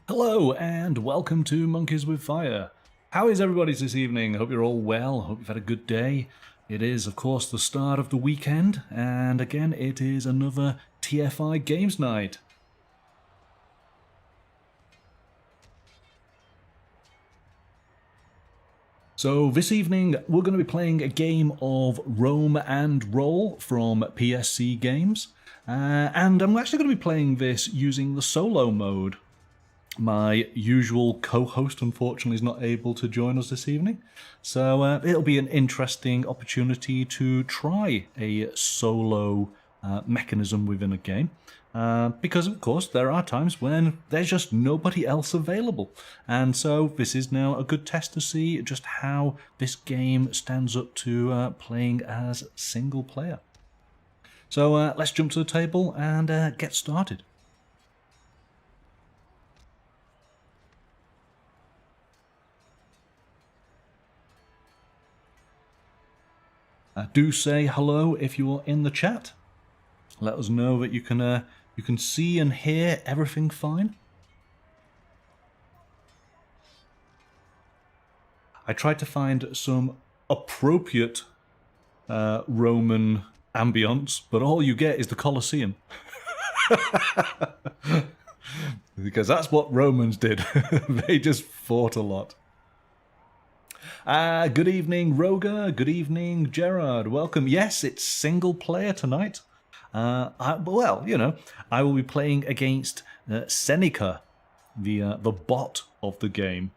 Hello and welcome to Monkeys with Fire. How is everybody this evening? I hope you're all well. I hope you've had a good day. It is, of course, the start of the weekend, and again, it is another TFI Games night. So this evening, we're going to be playing a game of Roam and Roll from PSC Games, and I'm actually going to be playing this using the solo mode. My usual co-host, unfortunately, is not able to join us this evening, so it'll be an interesting opportunity to try a solo mechanism within a game, because, of course, there are times when there's just nobody else available, and so this is now a good test to see just how this game stands up to playing as single player. So let's jump to the table and get started. Do say hello if you're in the chat. Let us know that you can see and hear everything fine. I tried to find some appropriate Roman ambience, but all you get is the Colosseum. Because that's what Romans did. They just fought a lot. Good evening, Roga. Good evening, Gerard. Welcome. Yes, it's single player tonight. I will be playing against Seneca, the bot of the game.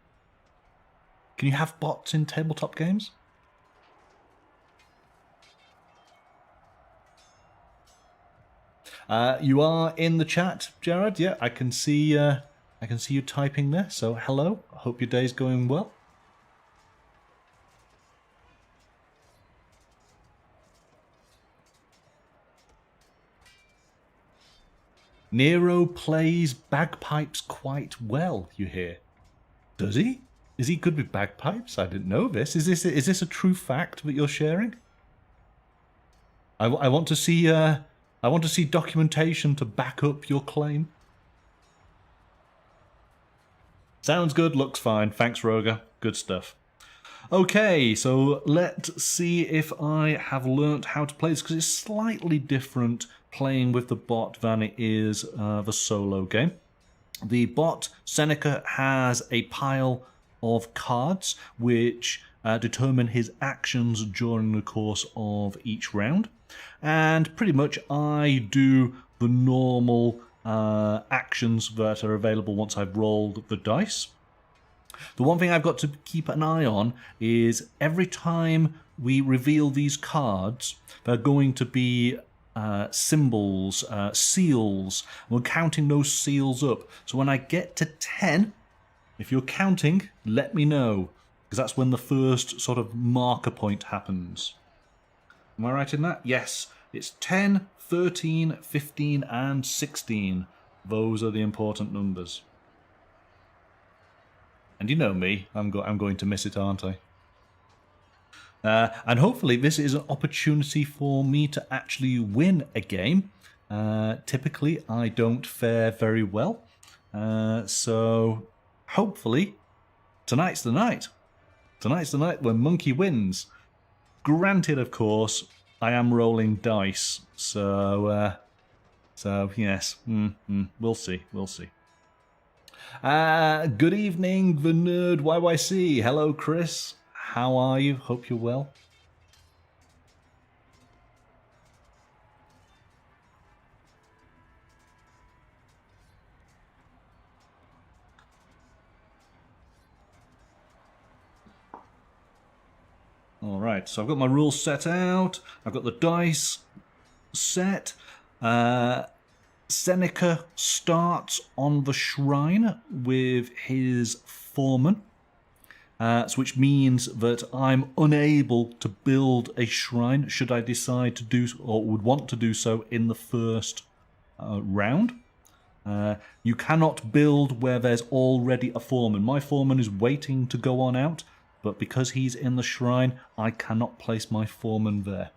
Can you have bots in tabletop games? You are in the chat, Gerard. Yeah, I can see you typing there. So hello. I hope your day's going well. Nero plays bagpipes quite well, you hear. Does he? Is he good with bagpipes? I didn't know this. Is this a true fact that you're sharing? I want to see documentation to back up your claim. Sounds good, looks fine. Thanks, Roga. Good stuff. Okay, so let's see if I have learnt how to play this, because it's slightly different playing with the bot than it is the solo game. The bot, Seneca, has a pile of cards which determine his actions during the course of each round. And pretty much I do the normal actions that are available once I've rolled the dice. The one thing I've got to keep an eye on is every time we reveal these cards, they're going to be symbols, seals. We're counting those seals up. So when I get to 10, if you're counting, let me know, because that's when the first sort of marker point happens. Am I right in that? Yes. It's 10, 13, 15, and 16. Those are the important numbers. And you know me, I'm going to miss it, aren't I? And hopefully this is an opportunity for me to actually win a game. Typically, I don't fare very well. So hopefully, tonight's the night. Tonight's the night when Monkey wins. Granted, of course, I am rolling dice. So yes, we'll see. We'll see. Good evening, the Nerd YYC. Hello, Chris. How are you? Hope you're well. All right, so I've got my rules set out. I've got the dice set. Seneca starts on the shrine with his foreman, which means that I'm unable to build a shrine should I decide to do, or would want to do so, in the first round. You cannot build where there's already a foreman. My foreman is waiting to go on out, but because he's in the shrine, I cannot place my foreman there.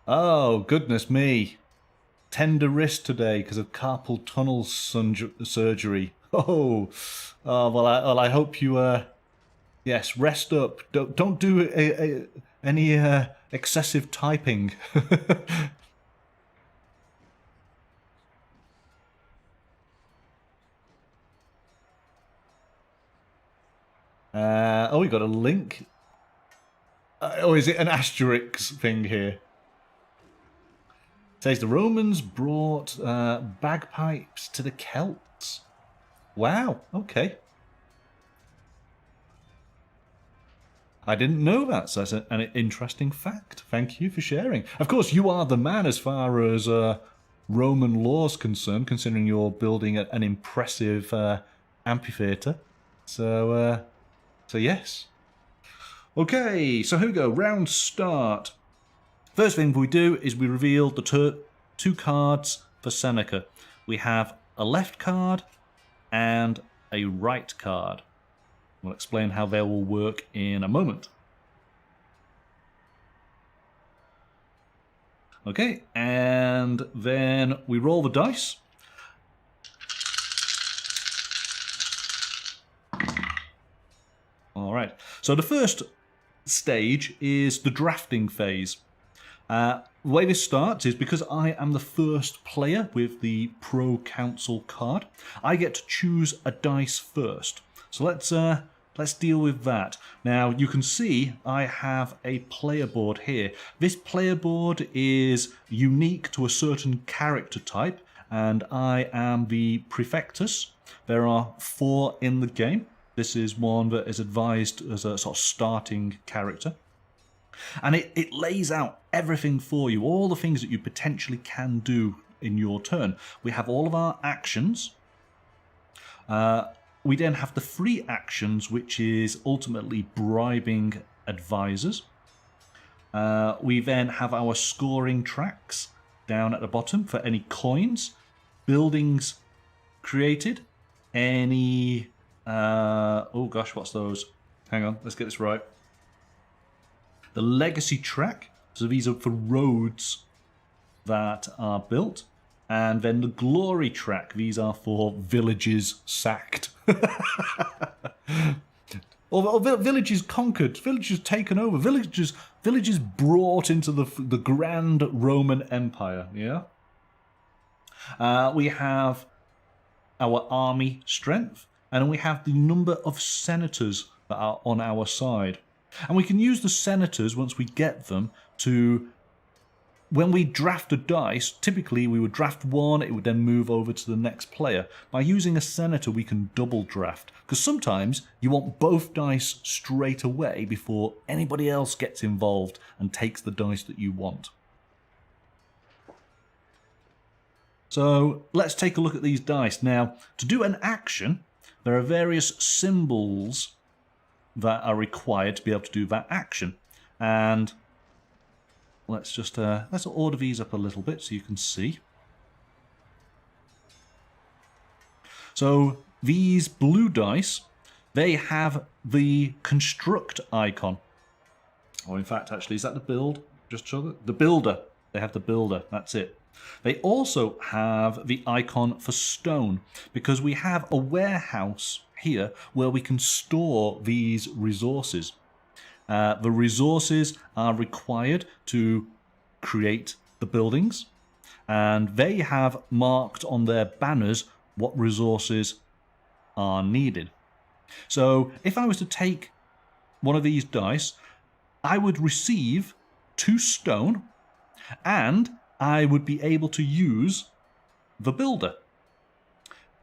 Oh, goodness me. Tender wrist today because of carpal tunnel surgery. Oh, well, I hope you, yes, rest up. Don't do any excessive typing. Oh, we got a link. Oh, is it an asterisk thing here? It says the Romans brought bagpipes to the Celts. Wow, okay. I didn't know that, so that's an interesting fact. Thank you for sharing. Of course, you are the man as far as Roman law is concerned, considering you're building an impressive amphitheatre. So yes. Okay, so here we go. Round start. First thing we do is we reveal the two cards for Seneca. We have a left card and a right card. We'll explain how they will work in a moment. Okay, and then we roll the dice. All right, so the first stage is the drafting phase. The way this starts is because I am the first player with the Pro Council card, I get to choose a dice first. So let's deal with that. Now you can see I have a player board here. This player board is unique to a certain character type, and I am the Prefectus. There are 4 in the game. This is one that is advised as a sort of starting character. And it lays out everything for you, all the things that you potentially can do in your turn. We have all of our actions. We then have the free actions, which is ultimately bribing advisors. We then have our scoring tracks down at the bottom for any coins, buildings created, any... oh gosh, what's those? Hang on, let's get this right. The legacy track, so these are for roads that are built. And then the glory track, these are for villages sacked. Or villages conquered, villages taken over, villages brought into the grand Roman Empire, yeah? We have our army strength, and we have the number of senators that are on our side. And we can use the senators once we get them to, when we draft a dice, typically we would draft one, it would then move over to the next player. By using a senator, we can double draft, because sometimes you want both dice straight away before anybody else gets involved and takes the dice that you want. So let's take a look at these dice. Now, to do an action, there are various symbols that are required to be able to do that action. And let's just let's order these up a little bit so you can see. So these blue dice, they have the construct icon. Or in fact, actually, is that the build? Just show the builder. They have the builder. That's it. They also have the icon for stone, because we have a warehouse here where we can store these resources. The resources are required to create the buildings, and they have marked on their banners what resources are needed. So if I was to take one of these dice, I would receive 2 stone, and I would be able to use the builder.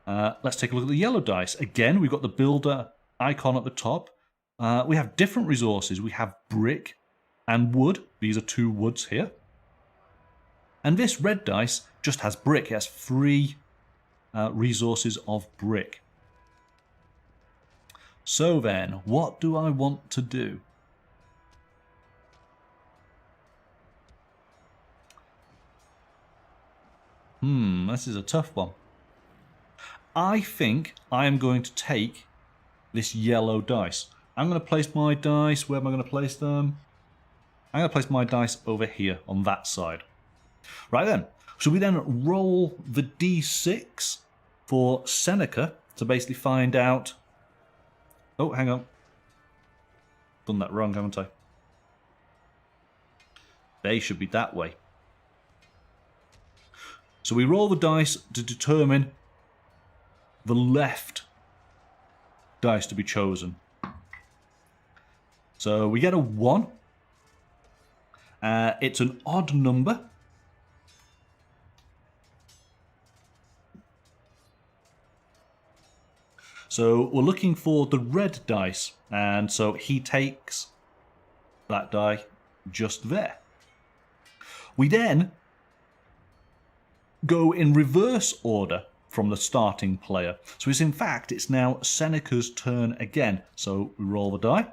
Let's take a look at the yellow dice. Again, we've got the builder icon at the top. We have different resources. We have brick and wood. These are 2 woods here. And this red dice just has brick. It has 3 resources of brick. So then, what do I want to do? This is a tough one. I think I am going to take this yellow dice. I'm going to place my dice. Where am I going to place them? I'm going to place my dice over here on that side. Right then, so we then roll the d6 for Seneca to basically find out... Oh, hang on. Done that wrong, haven't I? They should be that way. So we roll the dice to determine the left dice to be chosen. So we get a 1. It's an odd number. So we're looking for the red dice, and so he takes that die just there. We then go in reverse order from the starting player. So it's in fact, it's now Seneca's turn again. So we roll the die.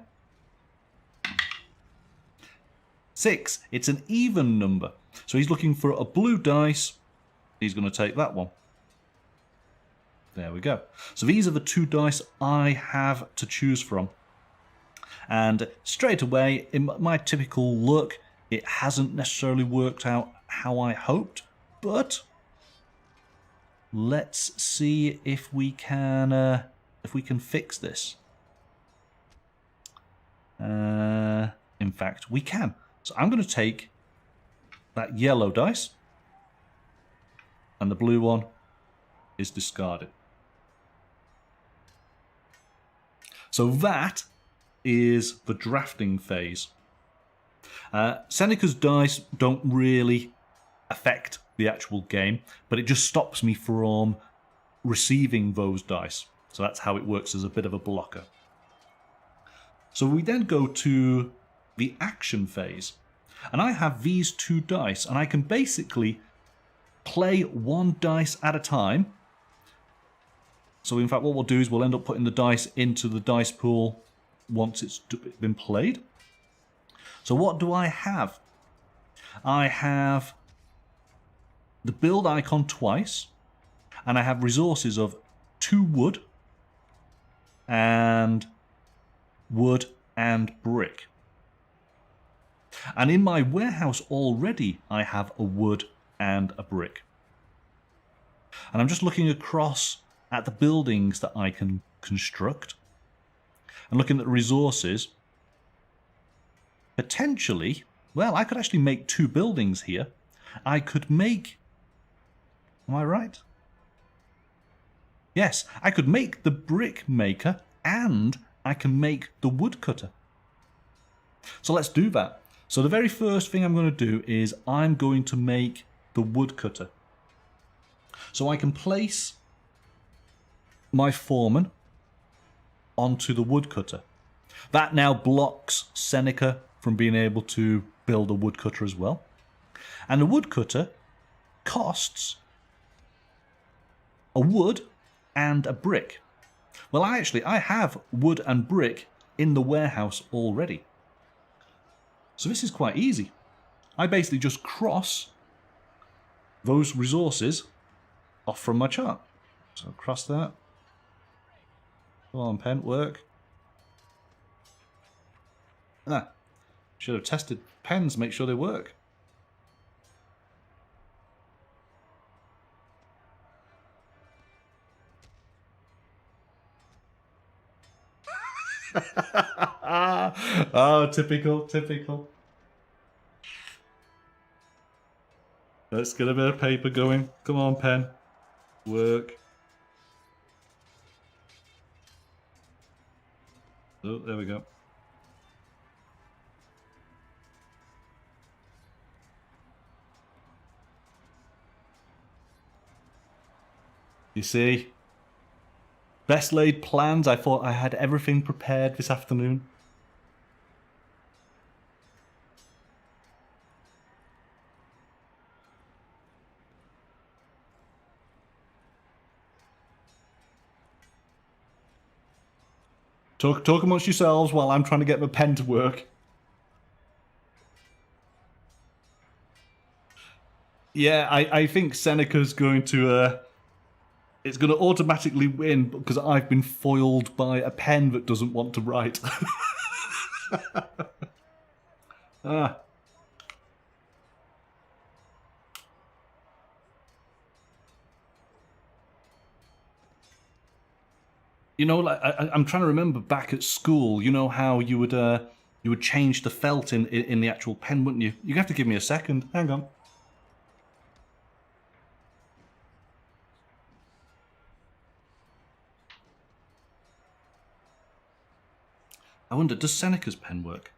6, it's an even number. So he's looking for a blue dice. He's going to take that one. There we go. So these are the 2 dice I have to choose from. And straight away, in my typical luck, it hasn't necessarily worked out how I hoped. But let's see if we can fix this. In fact, we can. So I'm going to take that yellow dice, and the blue one is discarded. So that is the drafting phase. Seneca's dice don't really affect the actual game, but it just stops me from receiving those dice. So that's how it works as a bit of a blocker. So we then go to the action phase. And I have these 2 dice, and I can basically play 1 dice at a time. So in fact what we'll do is we'll end up putting the dice into the dice pool once it's been played. So what do I have? I have the build icon twice, and I have resources of 2 wood and brick. And in my warehouse already I have a wood and a brick. And I'm just looking across at the buildings that I can construct and looking at the resources. Potentially, well, I could actually make 2 buildings here. I could make... Am I right? Yes, I could make the brick maker and I can make the woodcutter. So let's do that. So the very first thing I'm going to do is I'm going to make the woodcutter. So I can place my foreman onto the woodcutter. That now blocks Seneca from being able to build a woodcutter as well. And the woodcutter costs a wood and a brick. Well, I have wood and brick in the warehouse already. So this is quite easy. I basically just cross those resources off from my chart. So cross that. Come on, pen, work. Should have tested pens, make sure they work. Oh, typical. Let's get a bit of paper going. Come on, pen. Work. Oh, there we go. You see? Best laid plans. I thought I had everything prepared this afternoon. Talk amongst yourselves while I'm trying to get my pen to work. Yeah, I think Seneca's going to... it's going to automatically win because I've been foiled by a pen that doesn't want to write. You know, like I'm trying to remember back at school. You know how you would change the felt in the actual pen, wouldn't you? You have to give me a second. Hang on. I wonder, does Seneca's pen work?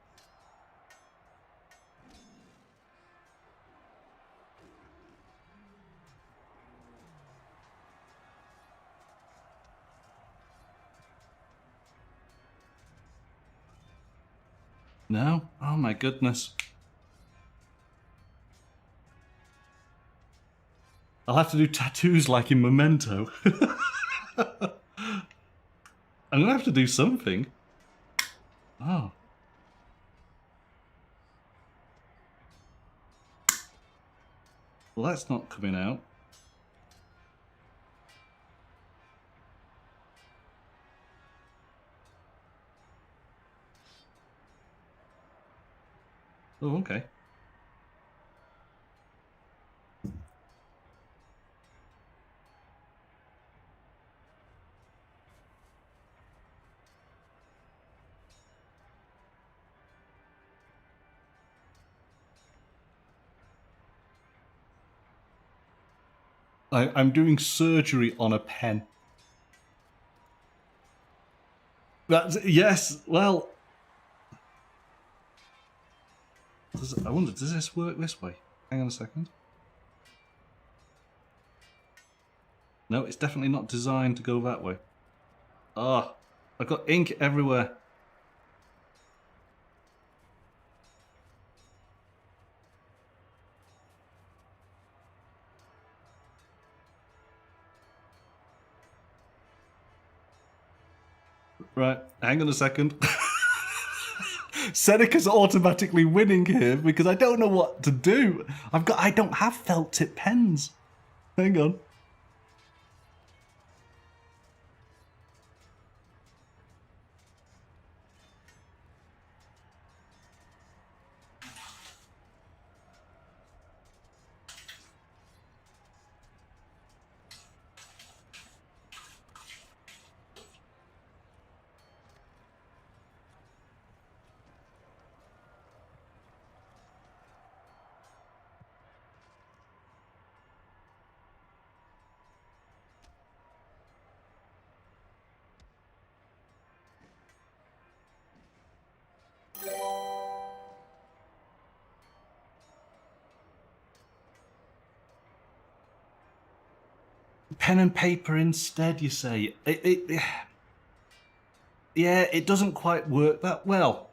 No? Oh my goodness. I'll have to do tattoos like in Memento. I'm gonna have to do something. Oh. Well, that's not coming out. Oh, okay. I'm doing surgery on a pen. That's, yes, well... I wonder, does this work this way? Hang on a second. No, it's definitely not designed to go that way. Ah, I've got ink everywhere. Right, hang on a second. Seneca's automatically winning here because I don't know what to do. I don't have felt tip pens. Hang on. Pen and paper instead, you say? Yeah, it doesn't quite work that well.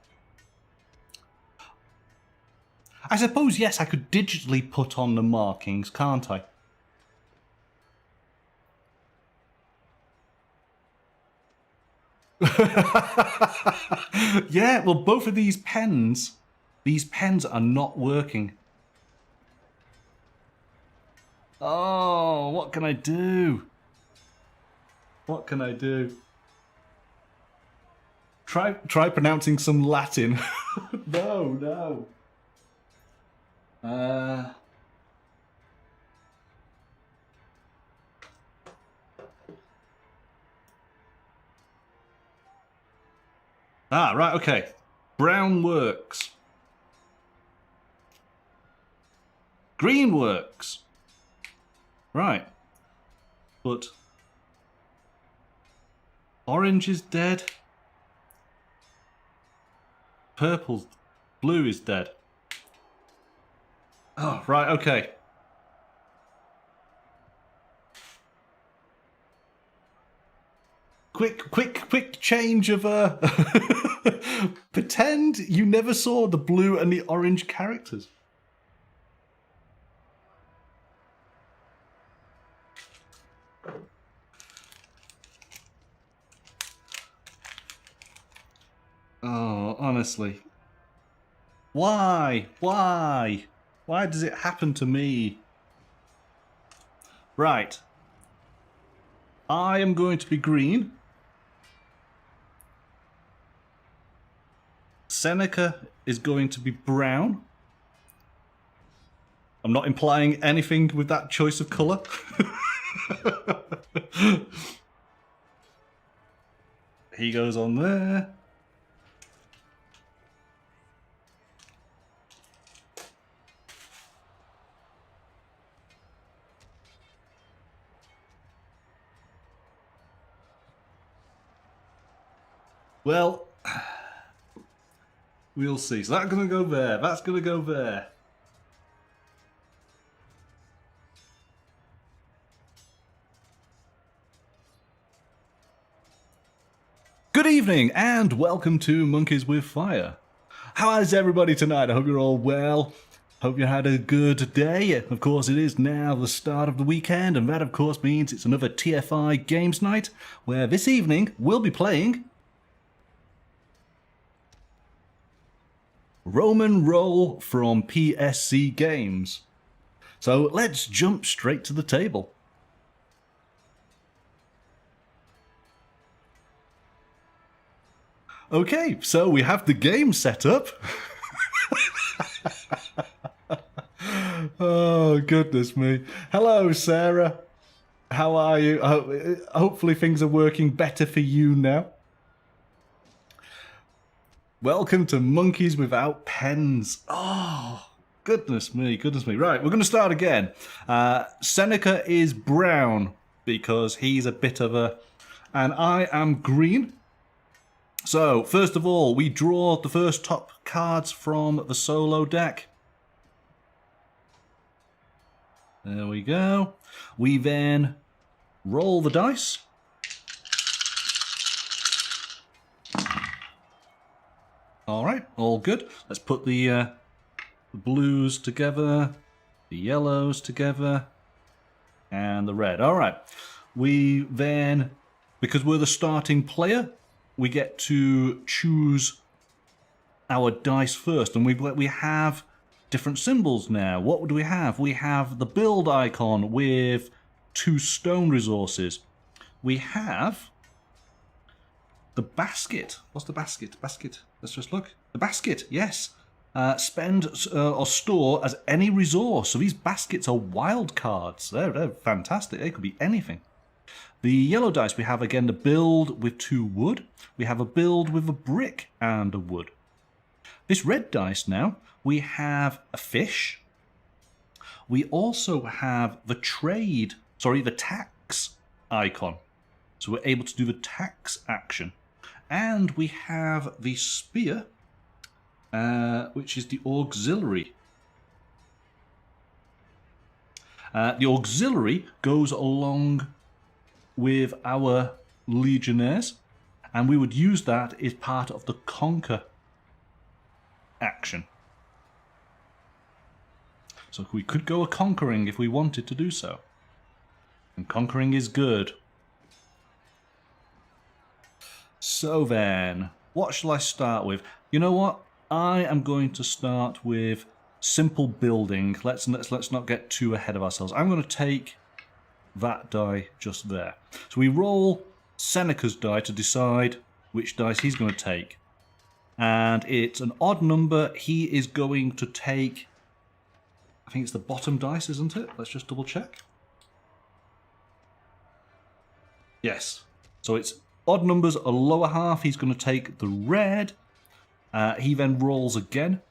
I suppose, yes, I could digitally put on the markings, can't I? Yeah, well, both of these pens are not working. Oh, what can I do? What can I do? Try pronouncing some Latin. No. Right, okay. Brown works. Green works. Right. But orange is dead. Blue is dead. Oh, right, okay. Quick change of pretend you never saw the blue and the orange characters. Oh, honestly. Why? Why? Why does it happen to me? Right. I am going to be green. Seneca is going to be brown. I'm not implying anything with that choice of colour. he goes on there. Well, we'll see. So that's going to go there. That's going to go there. Good evening and welcome to Monkeys with Fire. How is everybody tonight? I hope you're all well. Hope you had a good day. Of course, it is now the start of the weekend, and that of course means it's another TFI Games night, where this evening we'll be playing Roman Roll from PSC Games. So let's jump straight to the table. Okay, so we have the game set up. Oh, goodness me. Hello, Sarah. How are you? Hopefully things are working better for you now. Welcome to Monkeys Without Pens. Oh, goodness me, goodness me. Right, we're going to start again. Seneca is brown because he's a bit of a... And I am green. So, first of all, we draw the first top cards from the solo deck. There we go. We then roll the dice. Alright, all good. Let's put the blues together, the yellows together, and the red. Alright, we then, because we're the starting player, we get to choose our dice first, and we have different symbols now. What do we have? We have the build icon with 2 stone resources. We have the basket. What's the basket? Basket. Let's just look. The basket, yes. Spend or store as any resource. So these baskets are wild cards. They're fantastic. They could be anything. The yellow dice, we have again the build with 2 wood. We have a build with a brick and a wood. This red dice now, we have a fish. We also have the tax icon. So we're able to do the tax action. And we have the spear, which is the auxiliary. The auxiliary goes along with our legionnaires, and we would use that as part of the conquer action. So we could go a conquering if we wanted to do so. And conquering is good. So then, what shall I start with? You know what? I am going to start with simple building. Let's not get too ahead of ourselves. I'm going to take that die just there. So we roll Seneca's die to decide which dice he's going to take. And it's an odd number. He is going to take, I think it's the bottom dice, isn't it? Let's just double check. Yes. So it's odd numbers, a lower half. He's going to take the red. He then rolls again.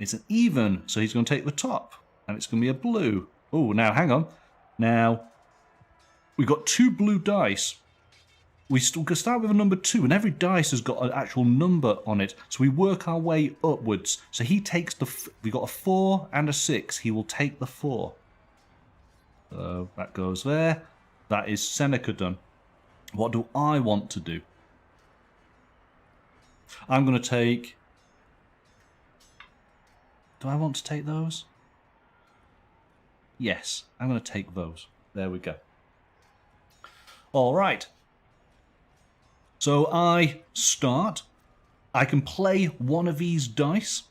It's an even, so he's going to take the top. And it's going to be a blue. Oh, now hang on. Now, we've got 2 blue dice. We can start with a number 2, and every dice has got an actual number on it. So we work our way upwards. So he takes we got a 4 and a 6. He will take the 4. So that goes there. That is Seneca done. What do I want to do? I'm going to take... Do I want to take those? Yes, I'm going to take those. There we go. All right. So I start. I can play one of these dice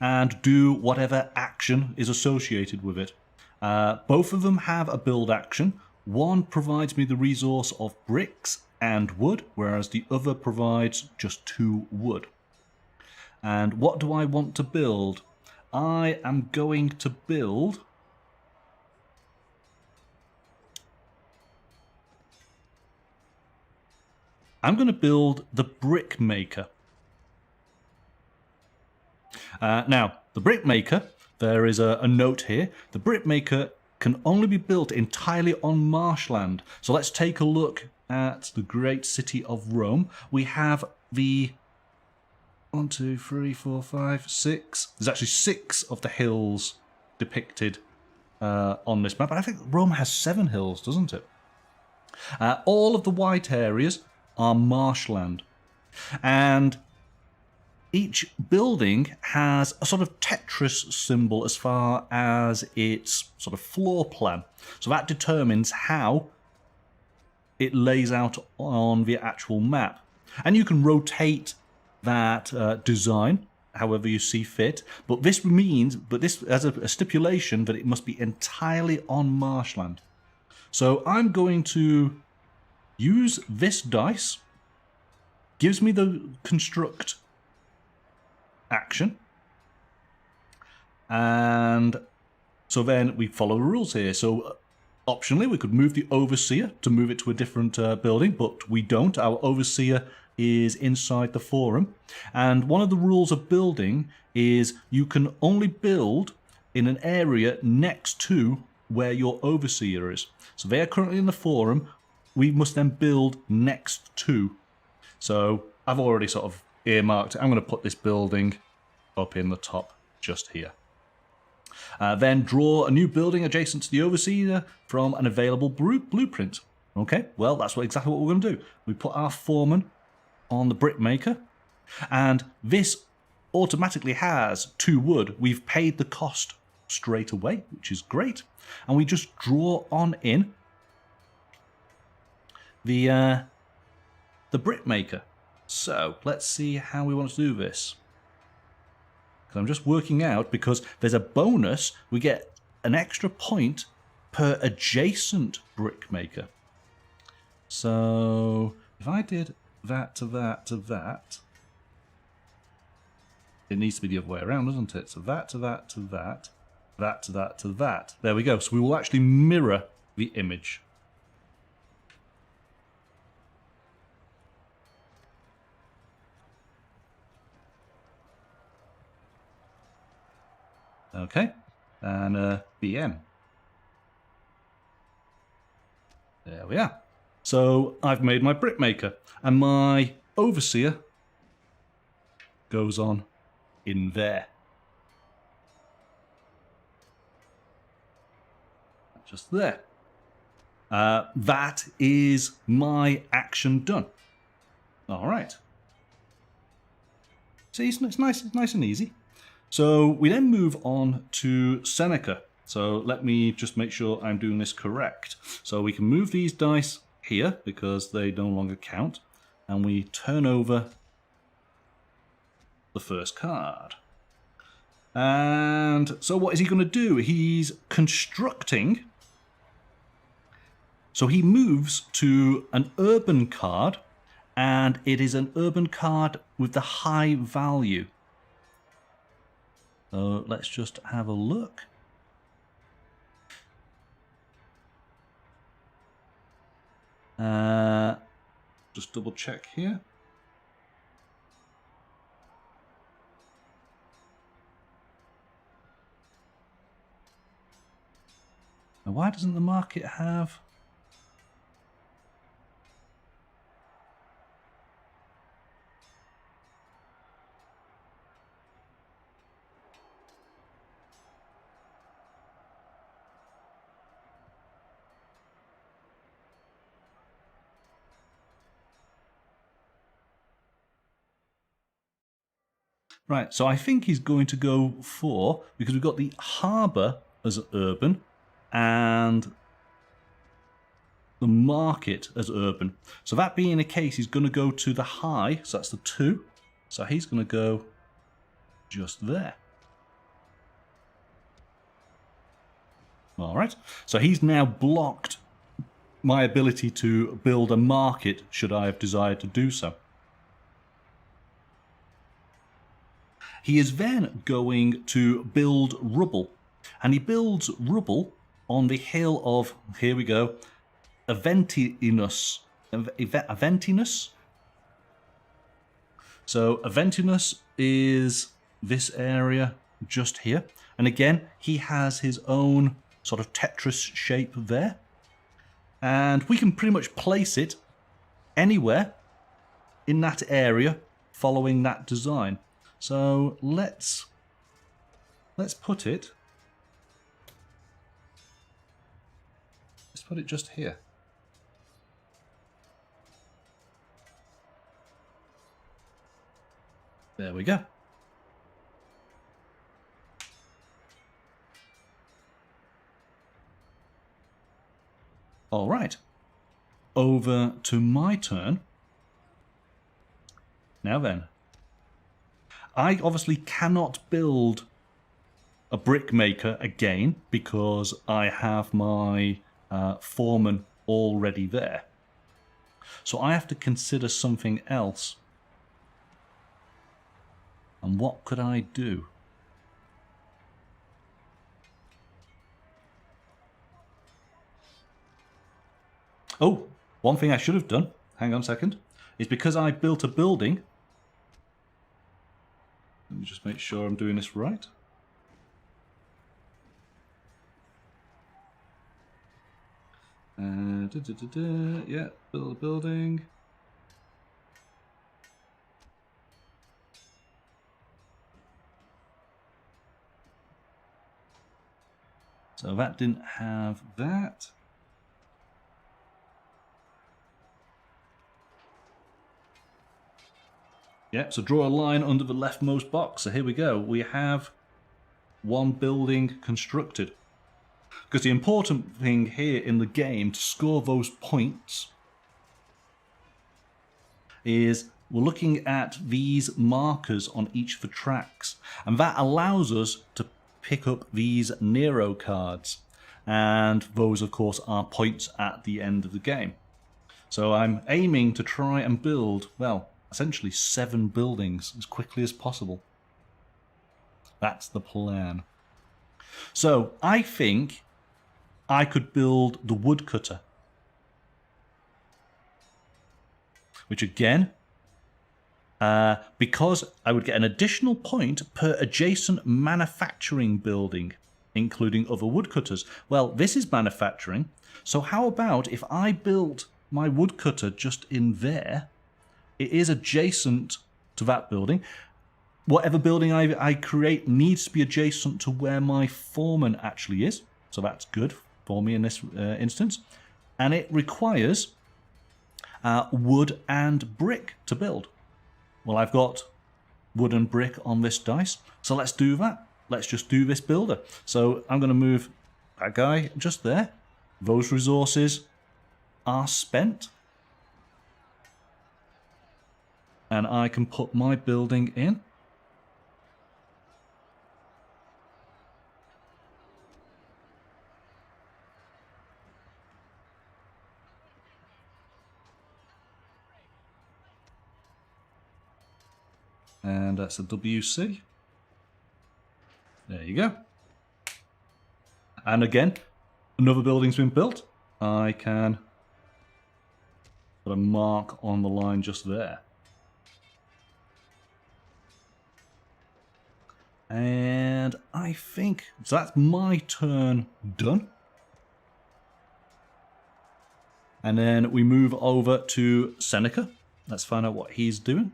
and do whatever action is associated with it. Both of them have a build action. One provides me the resource of bricks and wood, whereas the other provides just 2 wood. And what do I want to build? I am going to build... I'm going to build the brick maker. Now, the brick maker, there is a note here. The brick maker can only be built entirely on marshland. So let's take a look at the great city of Rome. We have the 1, 2, 3, 4, 5, 6. There's actually 6 of the hills depicted on this map. And I think Rome has 7 hills, doesn't it? All of the white areas are marshland. And each building has a sort of Tetris symbol as far as its sort of floor plan. So that determines how it lays out on the actual map. And you can rotate that design however you see fit. But this has a stipulation that it must be entirely on marshland. So I'm going to use this dice. Gives me the construct action, and so then we follow the rules here. So optionally we could move the overseer to move it to a different building, but we don't. Our overseer is inside the forum, and one of the rules of building is you can only build in an area next to where your overseer is. So they are currently in the forum, we must then build next to. So I've already sort of earmarked, I'm going to put this building up in the top just here. Then draw a new building adjacent to the overseer from an available blueprint. Okay, well, that's exactly what we're going to do. We put our foreman on the brick maker, and this automatically has 2 wood. We've paid the cost straight away, which is great. And we just draw on in the brick maker. So let's see how we want to do this. Because I'm just working out, because there's a bonus, we get an extra point per adjacent brick maker. So if I did that to that to that, it needs to be the other way around, doesn't it? So that to that to that, that to that to that. There we go. So we will actually mirror the image. Okay, and BM. There we are. So I've made my brick maker, and my overseer goes on in there. Just there. That is my action done. All right. See, it's nice and easy. So we then move on to Seneca. So let me just make sure I'm doing this correct. So we can move these dice here because they no longer count. And we turn over the first card. And so what is he going to do? He's constructing. So he moves to an urban card, and it is an urban card with the high value. So let's just have a look. Just double check here. Now, why doesn't the market have... Right, so I think he's going to go for, because we've got the harbour as urban and the market as urban. So that being the case, he's going to go to the high, so that's the 2. So he's going to go just there. All right, so he's now blocked my ability to build a market should I have desired to do so. He is then going to build rubble, and he builds rubble on the hill of, here we go, Aventinus. Aventinus? So Aventinus is this area just here. And again, he has his own sort of Tetris shape there. And we can pretty much place it anywhere in that area following that design. So let's put it just here. There we go. All right. Over to my turn. Now then. I obviously cannot build a brick maker again because I have my foreman already there. So I have to consider something else. And what could I do? Oh, one thing I should have done, hang on a second, is because I built a building. Let me just make sure I'm doing this right. Yeah, build a building. So that didn't have that. Yeah, so draw a line under the leftmost box. So here we go. We have one building constructed. Because the important thing here in the game to score those points is we're looking at these markers on each of the tracks. And that allows us to pick up these Nero cards. And those, of course, are points at the end of the game. So I'm aiming to try and build, well, essentially 7 buildings as quickly as possible. That's the plan. So I think I could build the woodcutter, which again, because I would get an additional point per adjacent manufacturing building, including other woodcutters. Well, this is manufacturing, so how about if I built my woodcutter just in there? It is adjacent to that building. Whatever building I create needs to be adjacent to where my foreman actually is, so that's good for me in this instance. And it requires wood and brick to build. Well, I've got wood and brick on this dice, so let's do that. Let's just do this builder. So I'm going to move that guy just there. Those resources are spent. And I can put my building in. And that's a WC. There you go. And again, another building's been built. I can put a mark on the line just there. And I think, so that's my turn done. And then we move over to Seneca. Let's find out what he's doing.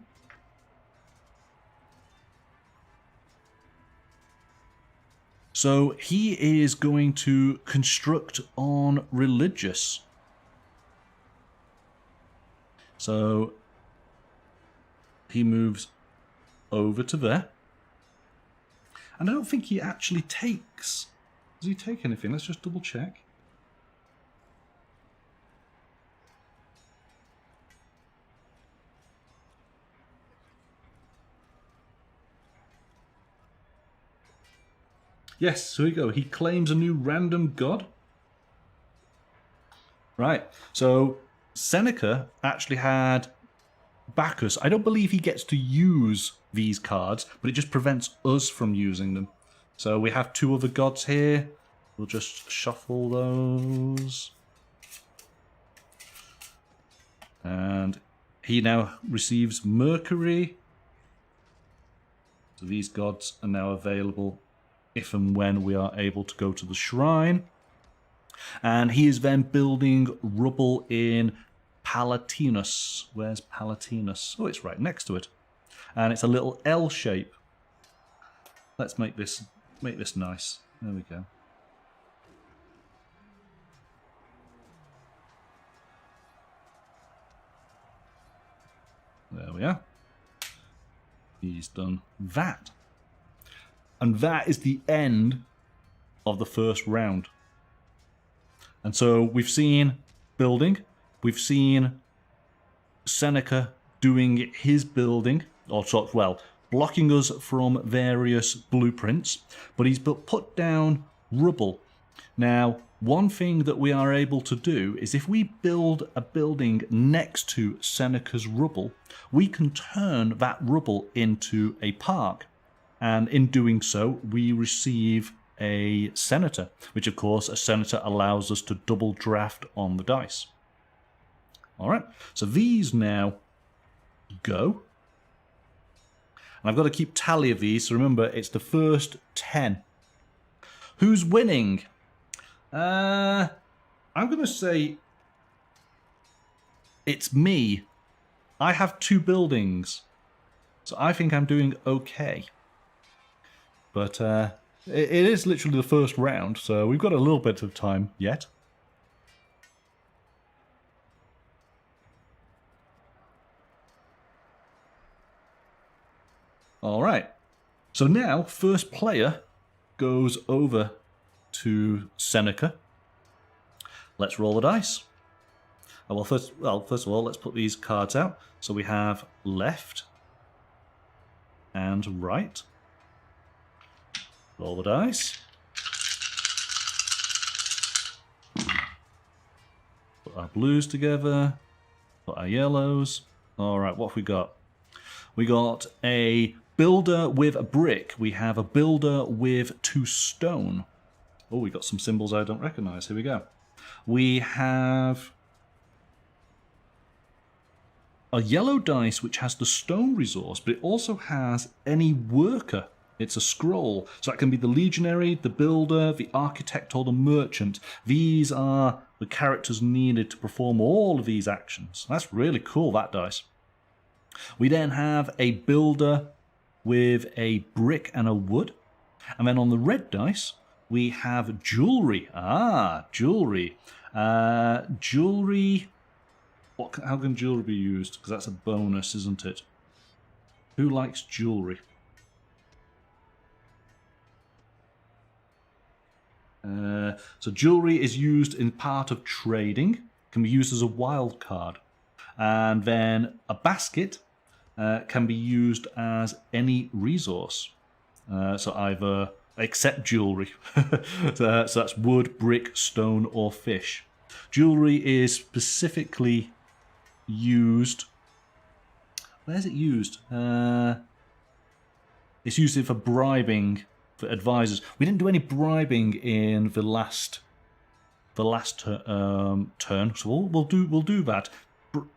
So he is going to construct on religious. So he moves over to there. And I don't think he actually takes... Does he take anything? Let's just double check. Yes, so here we go. He claims a new random god. Right, so Seneca actually had Bacchus. I don't believe he gets to use these cards, but it just prevents us from using them. So we have 2 other gods here. We'll just shuffle those. And he now receives Mercury So these gods are now available if and when we are able to go to the shrine. And he is then building rubble in Palatinus. Where's Palatinus? Oh, it's right next to it. And it's a little L shape. Let's make this nice. There we go. There we are. He's done that. And that is the end of the first round. And so we've seen building. We've seen Seneca doing his building, or sort of, well, blocking us from various blueprints. But he's put down rubble. Now, one thing that we are able to do is if we build a building next to Seneca's rubble, we can turn that rubble into a park. And in doing so, we receive a senator, which of course a senator allows us to double draft on the dice. All right, so these now go. And I've got to keep tally of these, so remember it's the first 10. Who's winning? I'm going to say it's me. I have 2 buildings, so I think I'm doing okay. But it is literally the first round, so we've got a little bit of time yet. All right. So now, first player goes over to Seneca. Let's roll the dice. Well, first of all, let's put these cards out. So we have left and right. Roll the dice. Put our blues together. Put our yellows. All right, what have we got? We got a builder with a brick. We have a builder with 2 stone. Oh, we got some symbols I don't recognize. Here we go. We have a yellow dice which has the stone resource, but it also has any worker. It's a scroll. So that can be the legionary, the builder, the architect, or the merchant. These are the characters needed to perform all of these actions. That's really cool, that dice. We then have a builder with a brick and a wood. And then on the red dice, we have jewelry. Ah, jewelry. Jewelry. How can jewelry be used? Because that's a bonus, isn't it? Who likes jewelry? So jewelry is used in part of trading. Can be used as a wild card. And then a basket can be used as any resource. So either, except jewelry. So that's wood, brick, stone, or fish. Jewelry is specifically used. Where's it used? It's used for bribing for advisors. We didn't do any bribing in the last turn, so we'll do that.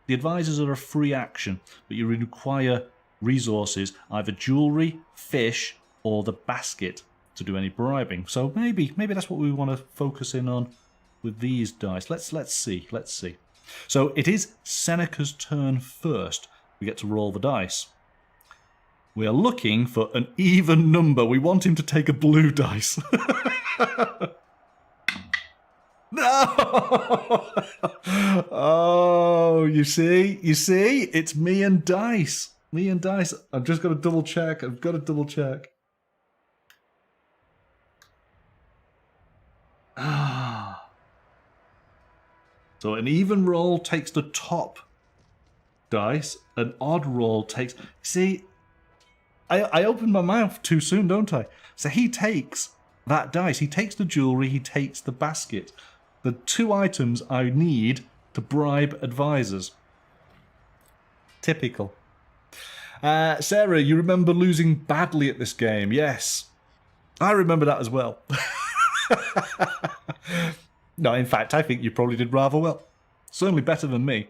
The advisors are a free action, but you require resources, either jewelry, fish, or the basket to do any bribing. So maybe that's what we want to focus in on with these dice. Let's see. So it is Seneca's turn first. We get to roll the dice. We are looking for an even number. We want him to take a blue dice. No! Oh, you see? It's me and dice. I've just got to double check. Ah. So an even roll takes the top dice. An odd roll takes... See, I opened my mouth too soon, don't I? So he takes that dice. He takes the jewelry. He takes the basket. The 2 items I need to bribe advisors. Typical. Sarah, you remember losing badly at this game? Yes. I remember that as well. No, in fact, I think you probably did rather well. Certainly better than me.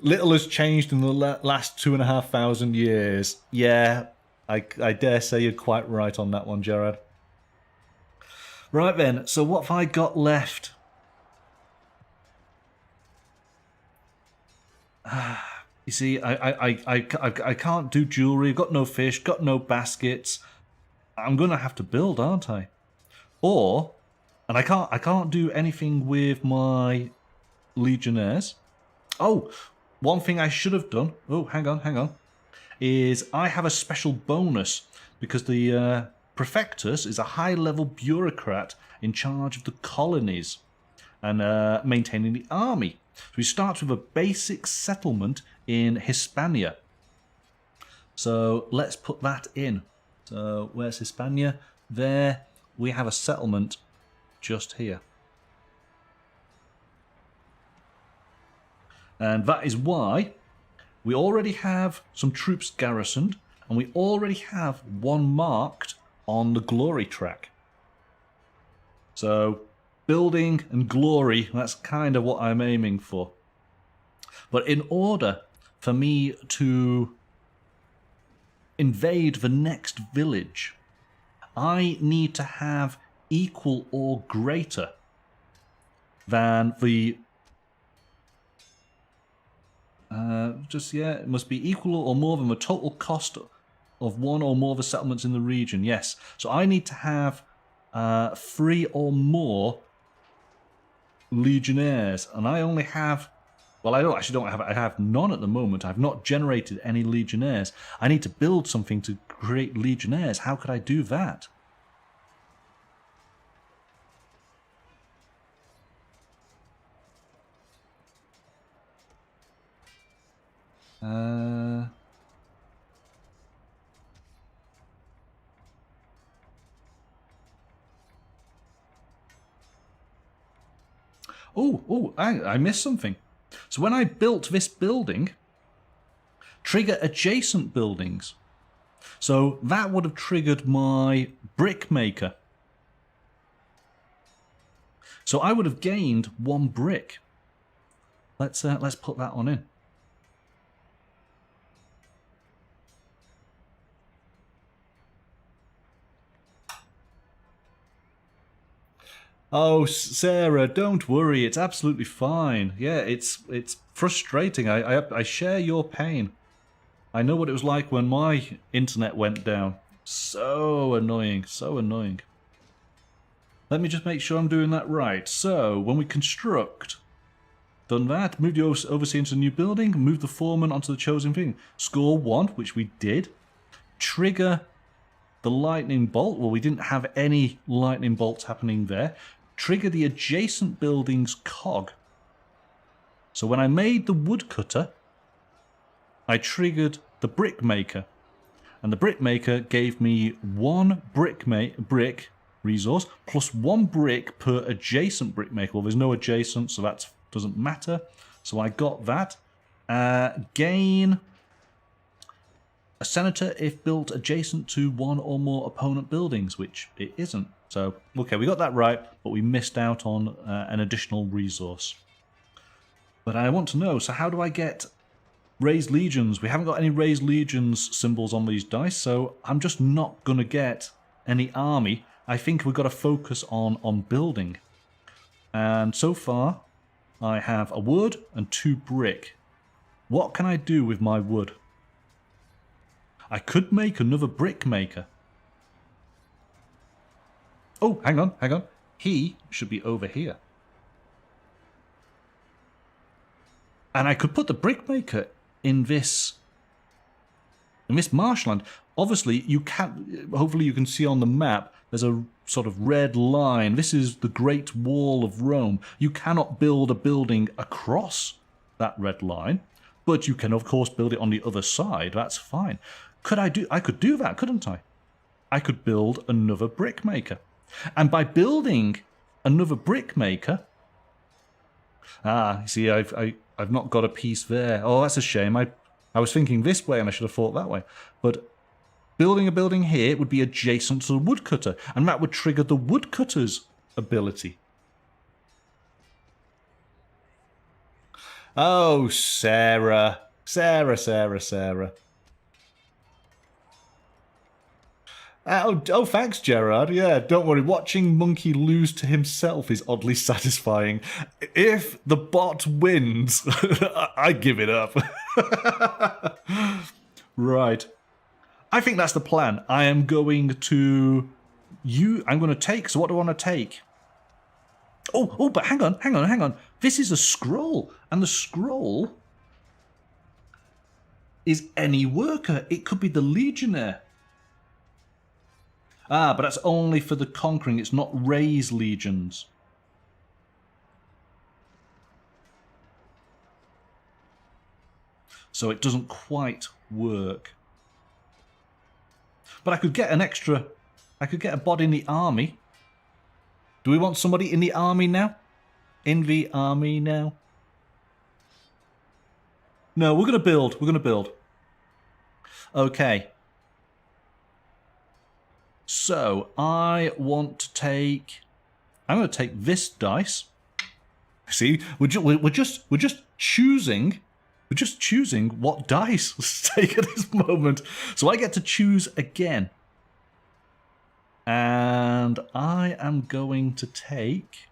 Little has changed in the last 2,500 years. Yeah, I dare say you're quite right on that one, Gerard. Right then, so what have I got left? You see, I can't do jewellery, got no fish, got no baskets. I'm gonna have to build, aren't I? Or, and I can't do anything with my legionnaires. Oh, one thing I should have done. Oh, hang on. Is I have a special bonus because the Prefectus is a high-level bureaucrat in charge of the colonies and maintaining the army. So he starts with a basic settlement in Hispania. So let's put that in. So where's Hispania? There we have a settlement just here. And that is why we already have some troops garrisoned, and we already have one marked on the glory track. So building and glory, that's kind of what I'm aiming for. But in order for me to invade the next village, I need to have equal or greater than the it must be equal or more than the total cost of one or more of the settlements in the region. Yes, so I need to have 3 or more legionnaires, and I only have, well, I have none at the moment. I've not generated any legionnaires. I need to build something to create legionnaires. How could I do that? I missed something. So when I built this building, trigger adjacent buildings. So that would have triggered my brick maker. So I would have gained 1 brick. Let's put that one in. Oh, Sarah, don't worry. It's absolutely fine. Yeah, it's frustrating. I share your pain. I know what it was like when my internet went down. So annoying, so annoying. Let me just make sure I'm doing that right. So, when we construct, done that, move the overseer into a new building, move the foreman onto the chosen thing. Score 1, which we did. Trigger the lightning bolt. Well, we didn't have any lightning bolts happening there. Trigger the adjacent building's cog. So when I made the woodcutter, I triggered the brick maker. And the brick maker gave me 1 brick resource plus 1 brick per adjacent brick maker. Well, there's no adjacent, so that doesn't matter. So I got that. Gain a senator if built adjacent to 1 or more opponent buildings, which it isn't. So, okay, we got that right, but we missed out on an additional resource. But I want to know, so how do I get raised legions? We haven't got any raised legions symbols on these dice, so I'm just not going to get any army. I think we've got to focus on building. And so far, I have a wood and 2 brick. What can I do with my wood? I could make another brick maker. Oh, hang on. He should be over here. And I could put the brick maker in this marshland. Obviously, you can't. Hopefully, you can see on the map. There's a sort of red line. This is the Great Wall of Rome. You cannot build a building across that red line, but you can, of course, build it on the other side. That's fine. I could do that, couldn't I? I could build another brick maker. And by building another brick maker... you see, I've not got a piece there. Oh, that's a shame. I was thinking this way and I should have thought that way. But building a building here would be adjacent to the woodcutter, and that would trigger the woodcutter's ability. Oh, Sarah. Sarah. Oh, thanks, Gerard. Yeah, don't worry. Watching Monkey lose to himself is oddly satisfying. If the bot wins, I give it up. Right. I think that's the plan. I am going to... I'm going to take... So what do I want to take? Oh, but hang on. This is a scroll. And the scroll is any worker. It could be the Legionnaire. Ah, but that's only for the conquering. It's not raise legions. So it doesn't quite work. But I could get an extra... I could get a bod in the army. Do we want somebody in the army now? In the army now? No, we're going to build. We're going to build. Okay. So, I want to take... I'm going to take this dice. See, we're just choosing... We're just choosing what dice to take at this moment. So I get to choose again. And I am going to take...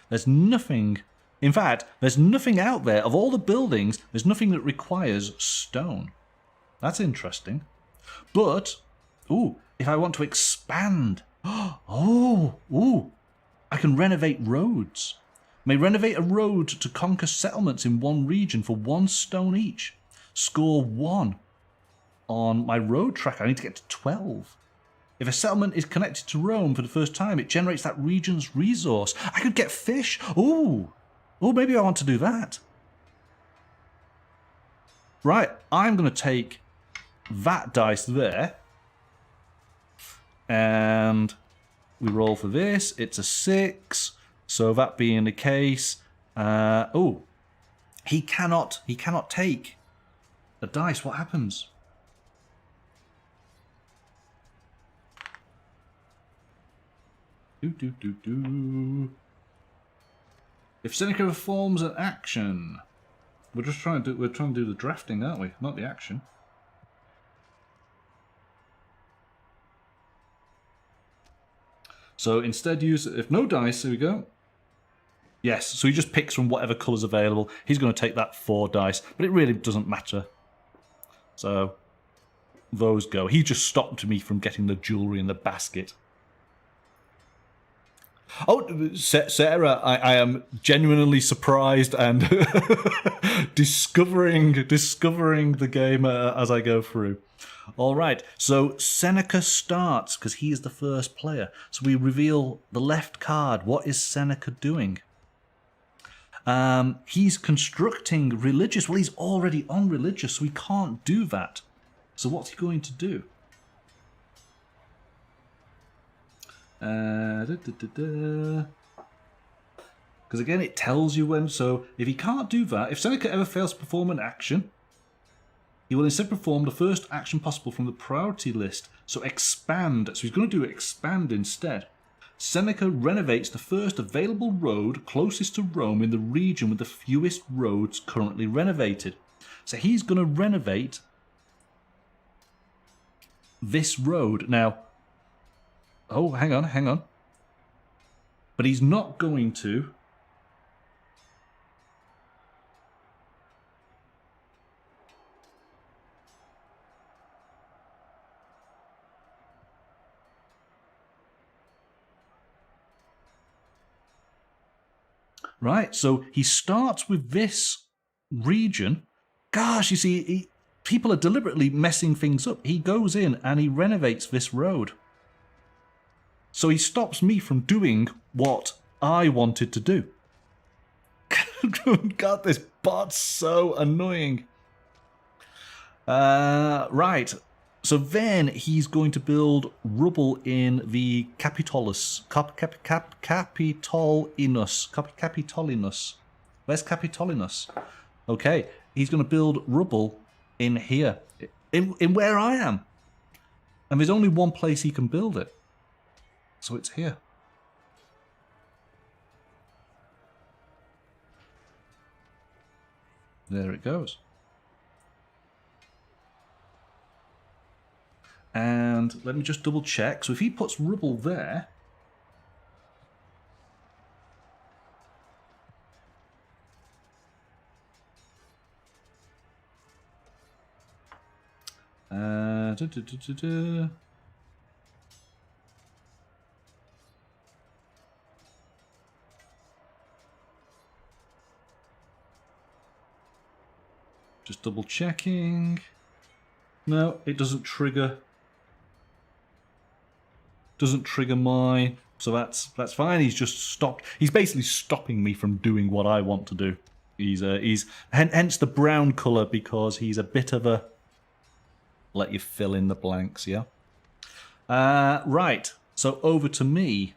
There's nothing... In fact, there's nothing out there. Of all the buildings, there's nothing that requires stone. That's interesting. But, ooh, if I want to expand... Oh, I can renovate roads. May renovate a road to conquer settlements in one region for 1 stone each. Score 1 on my road track. I need to get to 12. If a settlement is connected to Rome for the first time, it generates that region's resource. I could get fish. Ooh, maybe I want to do that. Right, I'm going to take that dice there. And we roll for this. It's a 6. So that being the case, he cannot take a dice. What happens? If Seneca performs an action, we're trying to do the drafting, aren't we? Not the action. So instead use, if no dice, here we go. Yes, so he just picks from whatever colour's available. He's going to take that 4 dice, but it really doesn't matter. So, those go. He just stopped me from getting the jewellery in the basket. Oh, Sarah, I am genuinely surprised and discovering the game as I go through. All right, so Seneca starts because he is the first player. So we reveal the left card. What is Seneca doing? He's constructing religious. Well, he's already on religious, so he can't do that. So what's he going to do? Because again, it tells you when. So if he can't do that, if Seneca ever fails to perform an action, he will instead perform the first action possible from the priority list. So expand. So he's going to do expand instead. Seneca renovates the first available road closest to Rome in the region with the fewest roads currently renovated. So he's going to renovate this road. Now, oh, hang on. But he's not going to... Right, so he starts with this region. Gosh, you see, people are deliberately messing things up. He goes in and he renovates this road. So he stops me from doing what I wanted to do. God, this bot's so annoying. Right. So then he's going to build rubble in the Capitolinus. Capitolinus. Where's Capitolinus? Okay, he's going to build rubble in here. In where I am. And there's only one place he can build it. So it's here. There it goes. And let me just double check. So if he puts rubble there, just double checking. No, it doesn't trigger. Doesn't trigger my. So that's fine. He's just stopped. He's basically stopping me from doing what I want to do. He's hence the brown color, because he's a bit of a. Let you fill in the blanks, yeah. Right. So over to me.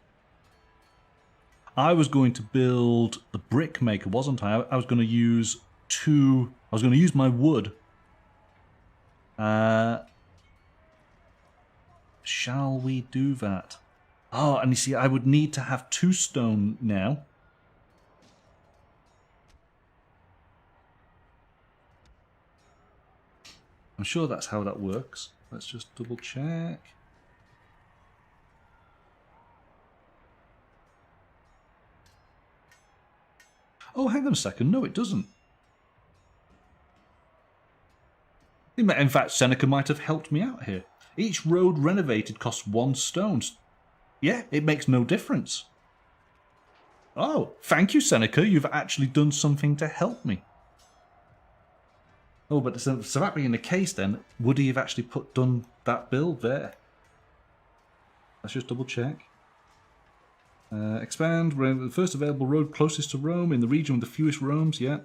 I was going to build the brick maker, wasn't I? I was going to use two. I was going to use my wood. Shall we do that? Oh, and you see, I would need to have 2 stone now. I'm sure that's how that works. Let's just double check. Oh, hang on a second. No, it doesn't. In fact, Seneca might have helped me out here. Each road renovated costs 1 stone. Yeah, it makes no difference. Oh, thank you, Seneca. You've actually done something to help me. Oh, but so that being the case then, would he have actually done that build there? Let's just double check. Expand, the first available road closest to Rome, in the region with the fewest roams, yeah.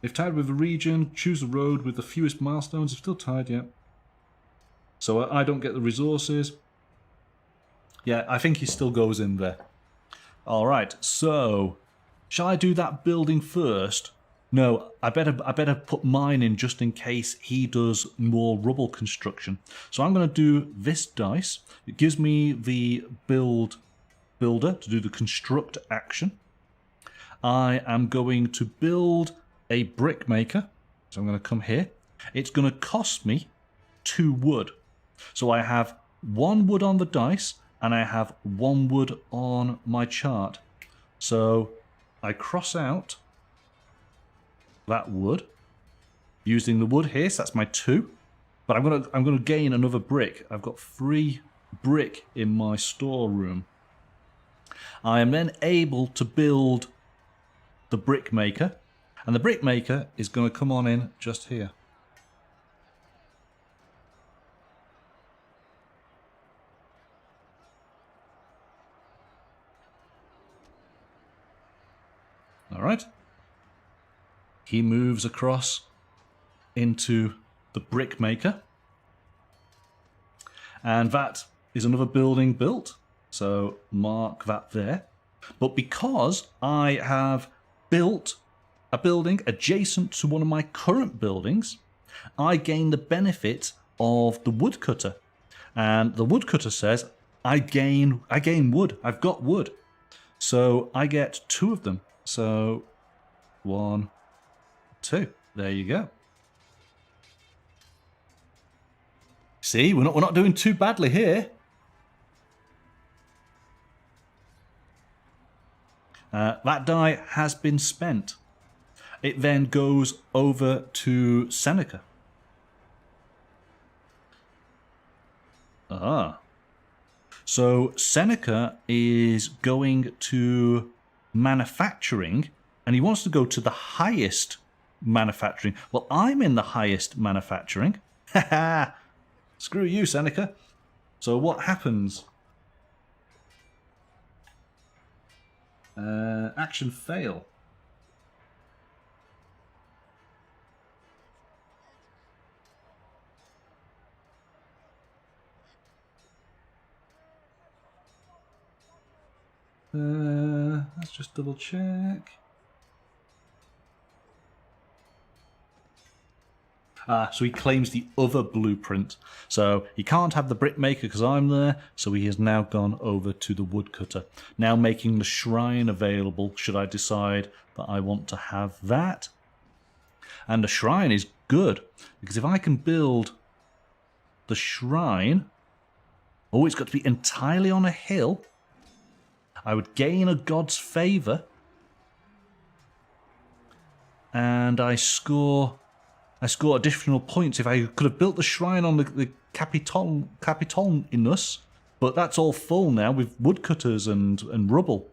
If tied with a region, choose a road with the fewest milestones. If still tied, yeah. So I don't get the resources. Yeah, I think he still goes in there. Alright, so shall I do that building first? No, I better put mine in just in case he does more rubble construction. So I'm going to do this dice. It gives me the builder to do the construct action. I am going to build a brick maker. So I'm going to come here. It's going to cost me 2 wood. So I have 1 wood on the dice and I have 1 wood on my chart. So I cross out that wood using the wood here. So that's my 2. But I'm gonna gain another brick. I've got 3 brick in my storeroom. I am then able to build the brick maker. And the brick maker is going to come on in just here. All right. He moves across into the brick maker. And that is another building built. So mark that there. But because I have built a building adjacent to one of my current buildings, I gain the benefit of the woodcutter. And the woodcutter says, I gain wood. I've got wood. So I get 2 of them. So 1, 2. There you go. See, we're not doing too badly here. That die has been spent. It then goes over to Seneca. So Seneca is going to manufacturing, and he wants to go to the highest manufacturing. Well, I'm in the highest manufacturing. Haha! Screw you, Seneca. So what happens? Action fail. Let's just double check. So he claims the other blueprint. So he can't have the brickmaker because I'm there, so he has now gone over to the woodcutter. Now making the shrine available, should I decide that I want to have that. And the shrine is good, because if I can build the shrine... Oh, it's got to be entirely on a hill. I would gain a god's favour. And I score additional points if I could have built the shrine on the Capitolinus, but that's all full now with woodcutters and rubble.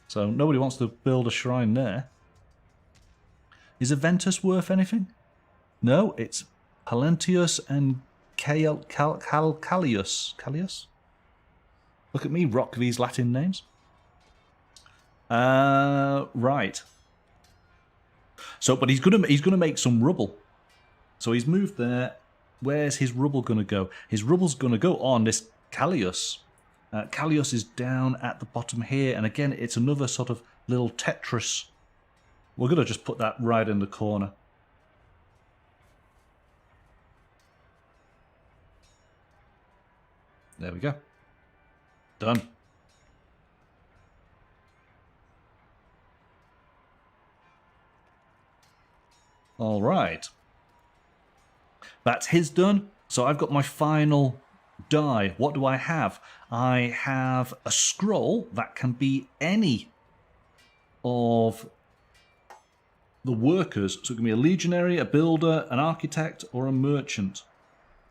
So nobody wants to build a shrine there. Is Aventus worth anything? No, it's Palentius and Callius. Callius? Look at me rock these Latin names. Right. So, but he's gonna make some rubble. So he's moved there. Where's his rubble gonna go? His rubble's gonna go on this Callius. Callius is down at the bottom here, and again, it's another sort of little Tetris. We're gonna just put that right in the corner. There we go. Done. All right. That's his done. So I've got my final die. What do I have? I have a scroll that can be any of the workers. So it can be a legionary, a builder, an architect, or a merchant.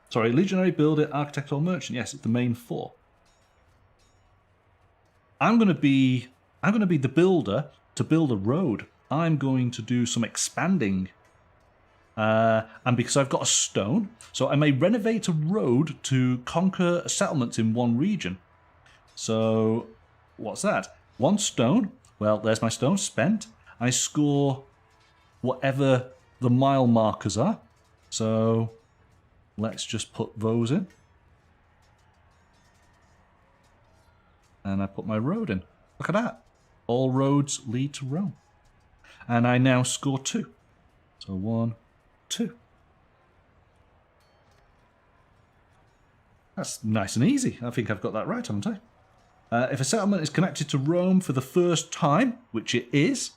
Sorry, legionary, builder, architect, or merchant. Yes, it's the main four. I'm going to be the builder to build a road. I'm going to do some expanding. And because I've got a stone, so I may renovate a road to conquer settlements in one region. So, what's that? One stone. Well, there's my stone spent. I score whatever the mile markers are. So, let's just put those in. And I put my road in. Look at that. All roads lead to Rome. And I now score 2. So 1, 2. That's nice and easy. I think I've got that right, haven't I? If a settlement is connected to Rome for the first time, which it is,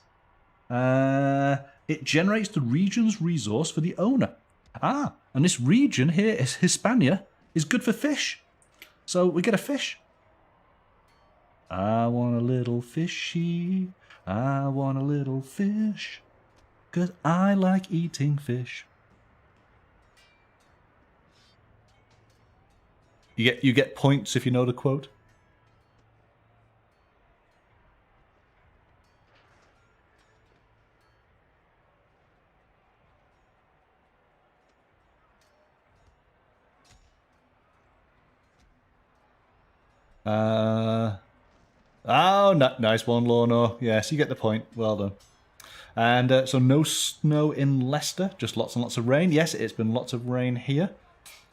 it generates the region's resource for the owner. Ah, and this region here is Hispania, is good for fish. So we get a fish. I want a little fishy. I want a little fish. 'Cause I like eating fish. You get points if you know the quote. Oh, nice one, Lorno. Yes, you get the point. Well done. And so no snow in Leicester, just lots and lots of rain. Yes, it's been lots of rain here.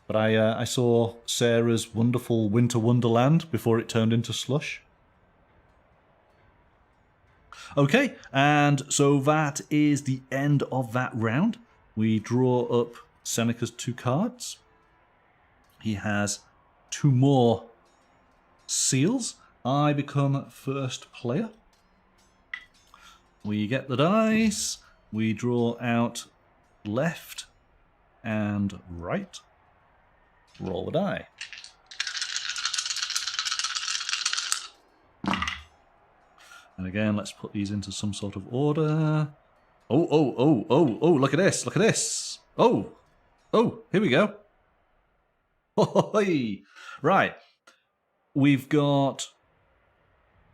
But I saw Sarah's wonderful winter wonderland before it turned into slush. Okay, and so that is the end of that round. We draw up Seneca's 2 cards. He has 2 more seals. I become first player. We get the dice. We draw out left and right. Roll a die. And again, let's put these into some sort of order. Oh, look at this, look at this. Oh, here we go. Right. We've got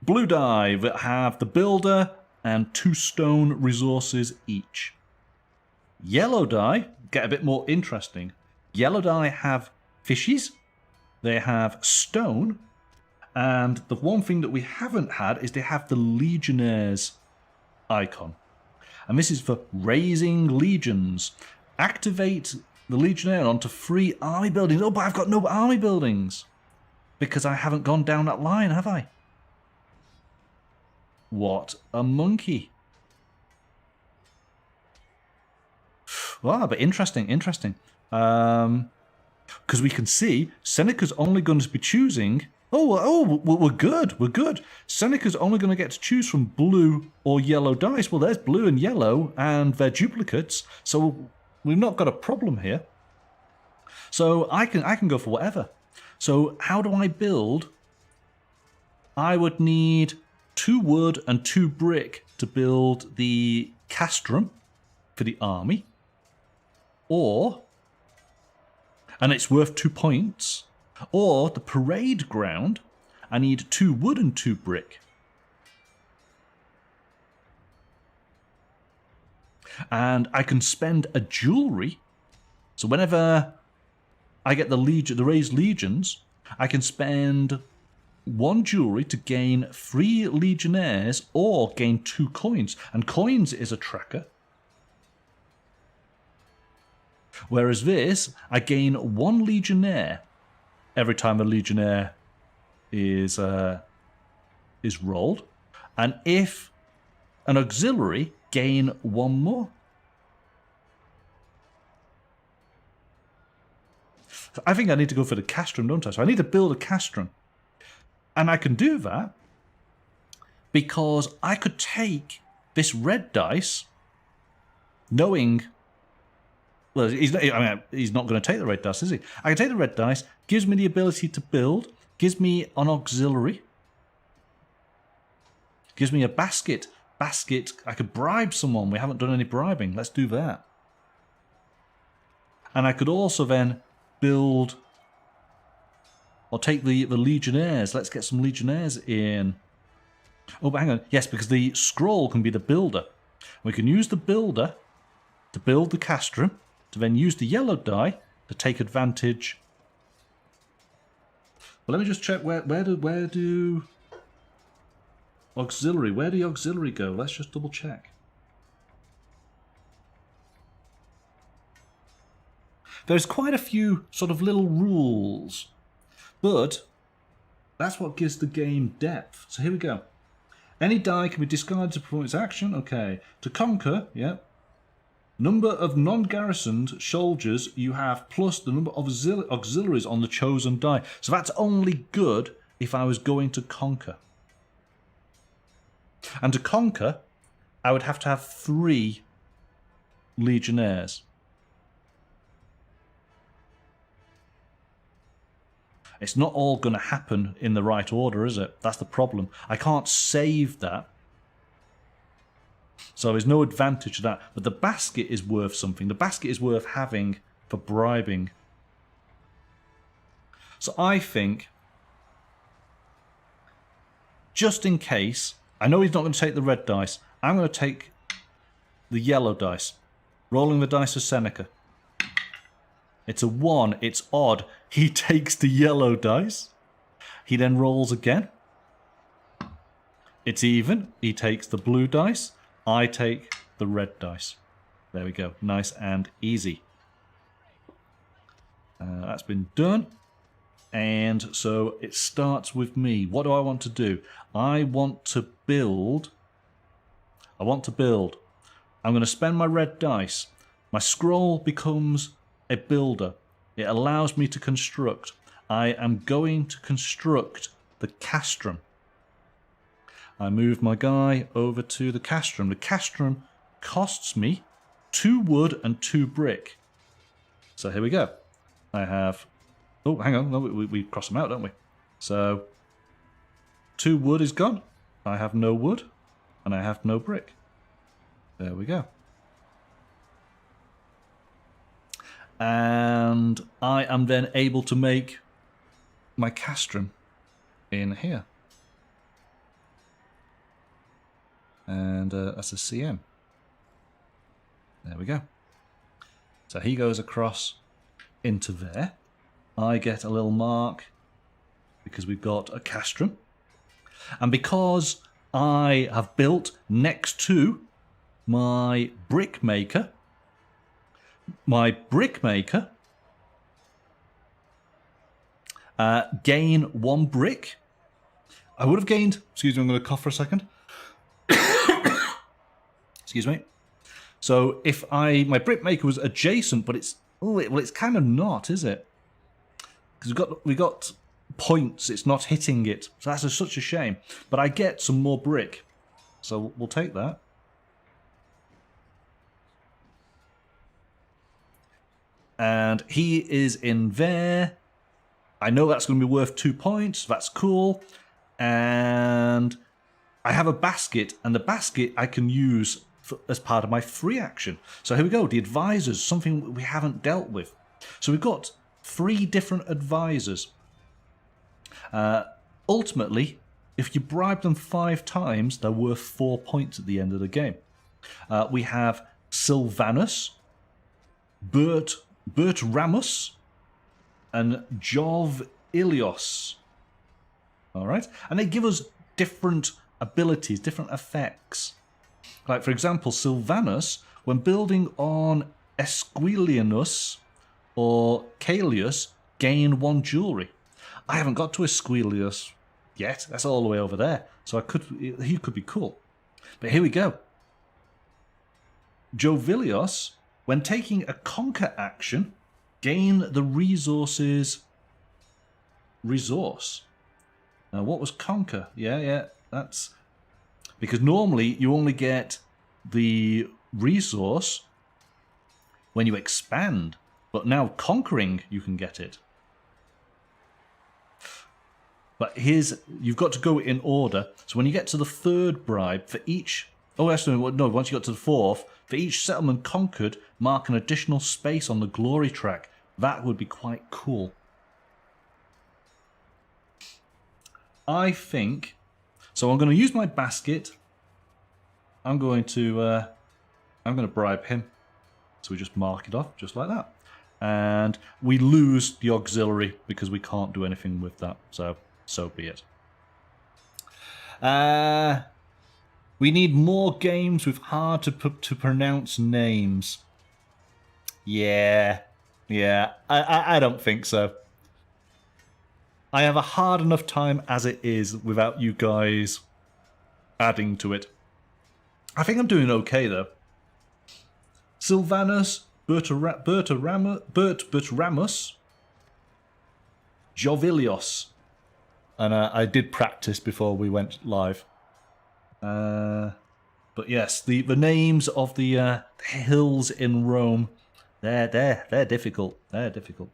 blue die that have the builder and 2 stone resources each. Yellow die get a bit more interesting. Yellow die have fishes, they have stone, and the one thing that we haven't had is they have the Legionnaires icon. And this is for raising legions. Activate the Legionnaire onto 3 army buildings. Oh, but I've got no army buildings. Because I haven't gone down that line, have I? What a monkey. Wow, but interesting, interesting. Because we can see Seneca's only going to be choosing... we're good, we're good. Seneca's only going to get to choose from blue or yellow dice. Well, there's blue and yellow, and they're duplicates, so we've not got a problem here. So I can go for whatever. So how do I build? I would need 2 wood and 2 brick to build the castrum for the army. Or, and it's worth 2 points, or the parade ground, I need 2 wood and 2 brick. And I can spend a jewelry, so whenever I get the raised legions, I can spend 1 jewelry to gain 3 legionnaires or gain 2 coins. And coins is a tracker. Whereas this, I gain 1 legionnaire every time a legionnaire is rolled. And if an auxiliary, gain 1 more. So I think I need to go for the castrum, don't I? So I need to build a castrum. And I can do that because I could take this red dice, knowing... Well, he's not going to take the red dice, is he? I can take the red dice, gives me the ability to build, gives me an auxiliary, gives me a basket. Basket, I could bribe someone. We haven't done any bribing. Let's do that. And I could also then build... Or take the legionnaires. Let's get some legionnaires in. Oh, but hang on. Yes, because the scroll can be the builder. We can use the builder to build the castrum, to then use the yellow die to take advantage. But let me just check where do auxiliary, where do the auxiliary go? Let's just double check. There's quite a few sort of little rules, but that's what gives the game depth. So here we go. Any die can be discarded to perform its action. Okay. To conquer, yeah. Number of non-garrisoned soldiers you have plus the number of auxiliaries on the chosen die. So that's only good if I was going to conquer. And to conquer, I would have to have 3 legionnaires. It's not all going to happen in the right order, is it? That's the problem. I can't save that. So there's no advantage to that. But the basket is worth something. The basket is worth having for bribing. So I think, just in case, I know he's not going to take the red dice. I'm going to take the yellow dice. Rolling the dice for Seneca. It's a 1. It's odd. He takes the yellow dice. He then rolls again. It's even. He takes the blue dice. I take the red dice. There we go. Nice and easy. That's been done. And so it starts with me. What do I want to do? I want to build. I'm going to spend my red dice. My scroll becomes a builder. It allows me to construct. I am going to construct the castrum. I move my guy over to the castrum. The castrum costs me 2 wood and 2 brick. So here we go. I have... Oh, hang on. No, we cross them out, don't we? So 2 wood is gone. I have no wood. And I have no brick. There we go. And I am then able to make my castrum in here. And that's a CM. There we go. So he goes across into there. I get a little mark because we've got a castrum. And because I have built next to my brick maker gain 1 brick. I would have gained... Excuse me, I'm going to cough for a second. Excuse me. So if my brickmaker was adjacent, but it's it's kind of not, is it? Because we got points. It's not hitting it, so that's such a shame. But I get some more brick, so we'll take that. And he is in there. I know that's going to be worth 2 points. That's cool. And I have a basket, and the basket I can use as part of my free action. So here we go. The advisors, something we haven't dealt with. So we've got 3 different advisors. Ultimately, if you bribe them 5 times, they're worth 4 points at the end of the game. We have Sylvanus, Bert Ramus, and Jov Ilios. All right, and they give us different abilities, different effects. Like, for example, Sylvanus, when building on Esquilianus or Caelius, gain 1 jewelry. I haven't got to Esquilius yet. That's all the way over there. So he could be cool. But here we go. Jovilios, when taking a conquer action, gain the resources resource. Now, what was conquer? Yeah, that's... Because normally you only get the resource when you expand. But now conquering, you can get it. But you've got to go in order. So when you get to the 3rd bribe, for each... Oh, actually, no, once you got to the 4th, for each settlement conquered, mark an additional space on the glory track. That would be quite cool. I think... So I'm going to use my basket. I'm going to bribe him. So we just mark it off, just like that. And we lose the auxiliary because we can't do anything with that. So be it. We need more games with hard to pronounce names. Yeah. I don't think so. I have a hard enough time as it is without you guys adding to it. I think I'm doing okay though. Sylvanus, Bert Ramus, Jovilios. And I did practice before we went live. But yes, the names of the hills in Rome, they're difficult. They're difficult.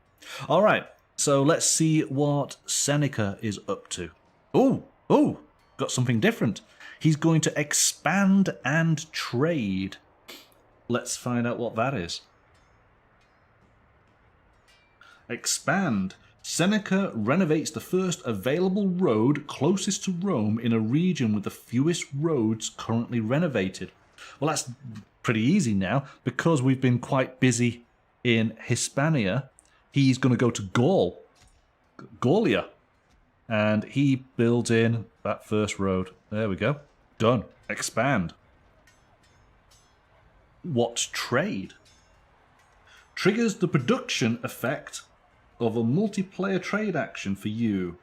All right, so let's see what Seneca is up to. Oh, got something different. He's going to expand and trade. Let's find out what that is. Expand. Seneca renovates the first available road closest to Rome in a region with the fewest roads currently renovated. Well, that's pretty easy now because we've been quite busy in Hispania. He's going to go to Gallia, and he builds in that first road. There we go. Done. Expand. What trade? Triggers the production effect of a multiplayer trade action for you.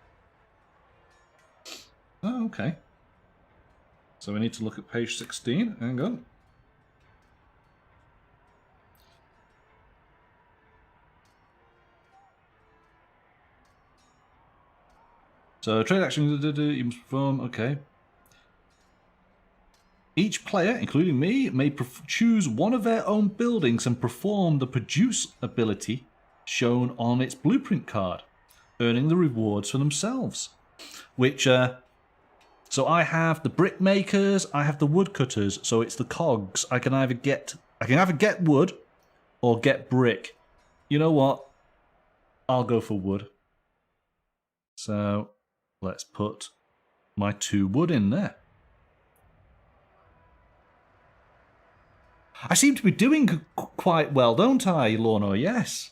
Oh, okay. So we need to look at page 16. Hang on. So trade action you must perform. Okay. Each player, including me, may choose one of their own buildings and perform the produce ability shown on its blueprint card, earning the rewards for themselves. Which, so I have the brickmakers, I have the woodcutters, so it's the cogs. I can either get wood or get brick. You know what? I'll go for wood. So let's put my 2 wood in there. I seem to be doing quite well, don't I, Lorna? Yes.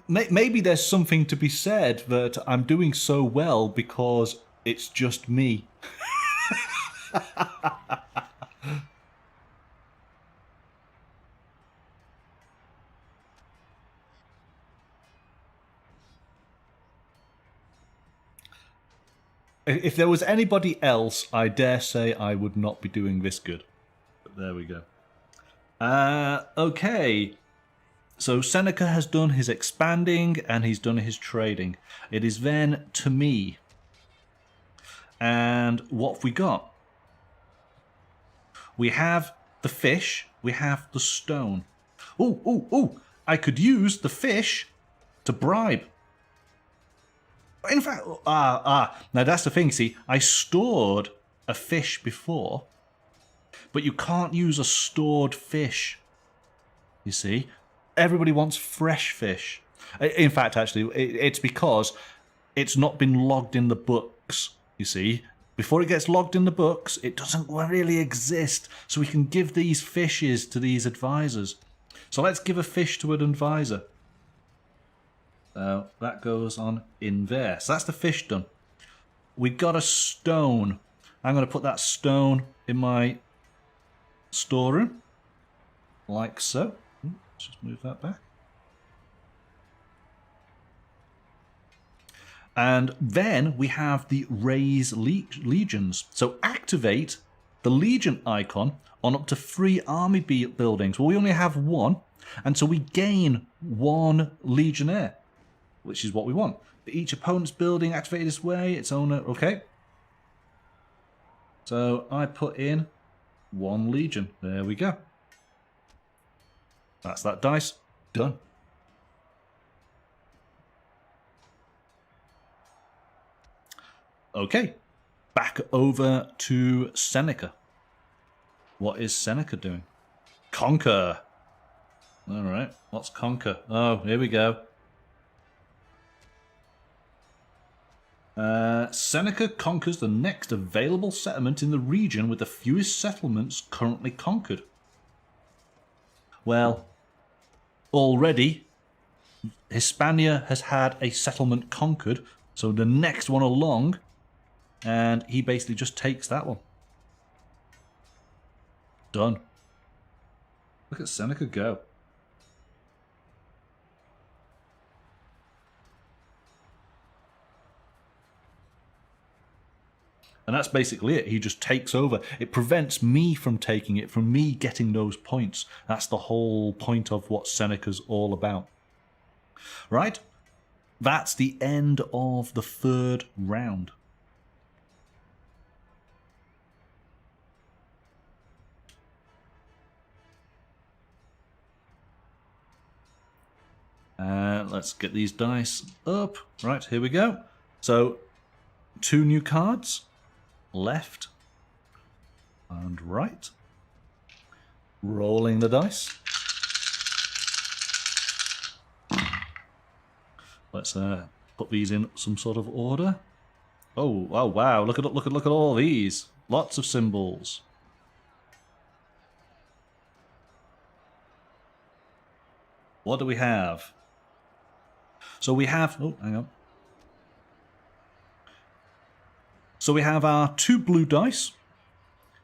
Maybe there's something to be said that I'm doing so well because it's just me. if there was anybody else, I dare say I would not be doing this good. But there we go. Okay. So Seneca has done his expanding and he's done his trading. It is then to me. And what have we got? We have the fish. We have the stone. Oh! I could use the fish to bribe. In fact, now that's the thing, see, I stored a fish before, but you can't use a stored fish, you see. Everybody wants fresh fish. In fact, actually, it's because it's not been logged in the books, you see. Before it gets logged in the books, it doesn't really exist, so we can give these fishes to these advisors. So let's give a fish to an advisor. That goes on in there. So that's the fish done. We got a stone. I'm going to put that stone in my storeroom. Like so. Let's just move that back. And then we have the raise legions. So activate the legion icon on up to 3 army buildings. Well, we only have 1. And so we gain 1 legionnaire, which is what we want. For each opponent's building activated this way, its owner, okay. So I put in 1 legion. There we go. That's that dice. Done. Okay. Back over to Seneca. What is Seneca doing? Conquer. Alright, what's conquer? Oh, here we go. Seneca conquers the next available settlement in the region with the fewest settlements currently conquered. Well, already Hispania has had a settlement conquered, so the next one along, and he basically just takes that one. Done. Look at Seneca go. And that's basically it. He just takes over. It prevents me from taking it, from me getting those points. That's the whole point of what Seneca's all about. Right? That's the end of the 3rd round. Let's get these dice up. Right, here we go. So, 2 new cards. Left and right. Rolling the dice. Let's put these in some sort of order. Oh wow! Look at all these. Lots of symbols. What do we have? So we have. Oh, hang on. So we have our 2 blue dice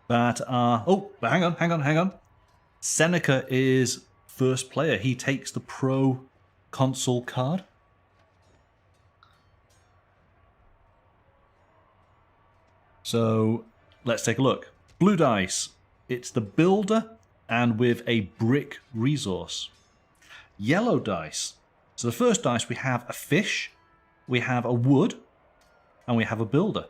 that are... Oh, hang on. Seneca is first player. He takes the Pro Consul card. So let's take a look. Blue dice. It's the builder and with a brick resource. Yellow dice. So the first dice we have a fish, we have a wood, and we have a builder.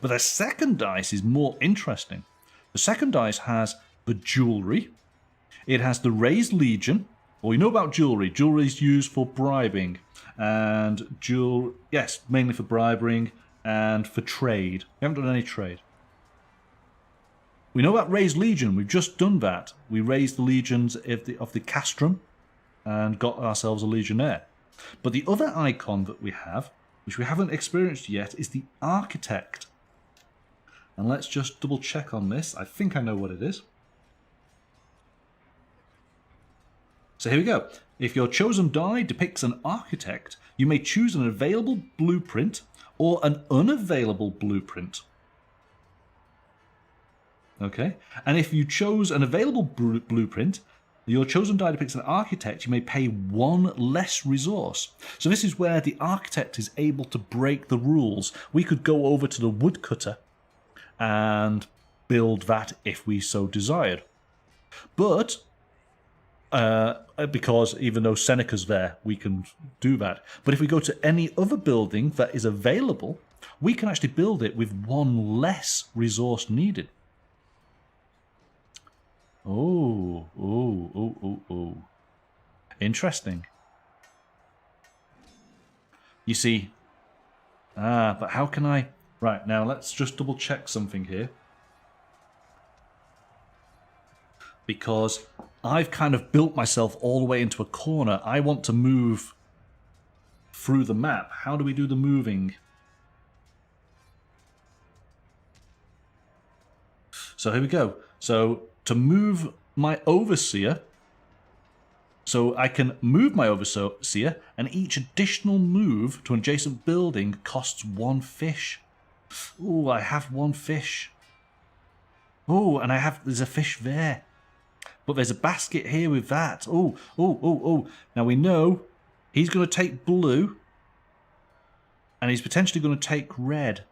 But the second dice is more interesting. The second dice has the jewelry. It has the raised legion. Well, we know about jewelry. Jewelry is used for bribing. And yes, mainly for bribing and for trade. We haven't done any trade. We know about raised legion. We've just done that. We raised the legions of the castrum and got ourselves a legionnaire. But the other icon that we have, which we haven't experienced yet, is the architect. And let's just double check on this. I think I know what it is. So here we go. If your chosen die depicts an architect, you may choose an available blueprint or an unavailable blueprint. Okay. And if you chose an available blueprint, Your chosen die depicts an architect. You may pay 1 less resource. So this is where the architect is able to break the rules. We could go over to the woodcutter and build that if we so desired. But, because even though Seneca's there, we can do that. But if we go to any other building that is available, we can actually build it with 1 less resource needed. Oh. Interesting. You see, but how can I... Right, now let's just double check something here. Because I've kind of built myself all the way into a corner. I want to move through the map. How do we do the moving? So here we go. So to move my overseer, so I can move my overseer, and each additional move to an adjacent building costs 1 fish. Ooh, I have 1 fish. Oh, and there's a fish there. But there's a basket here with that. Oh. Now we know he's going to take blue, and he's potentially going to take red.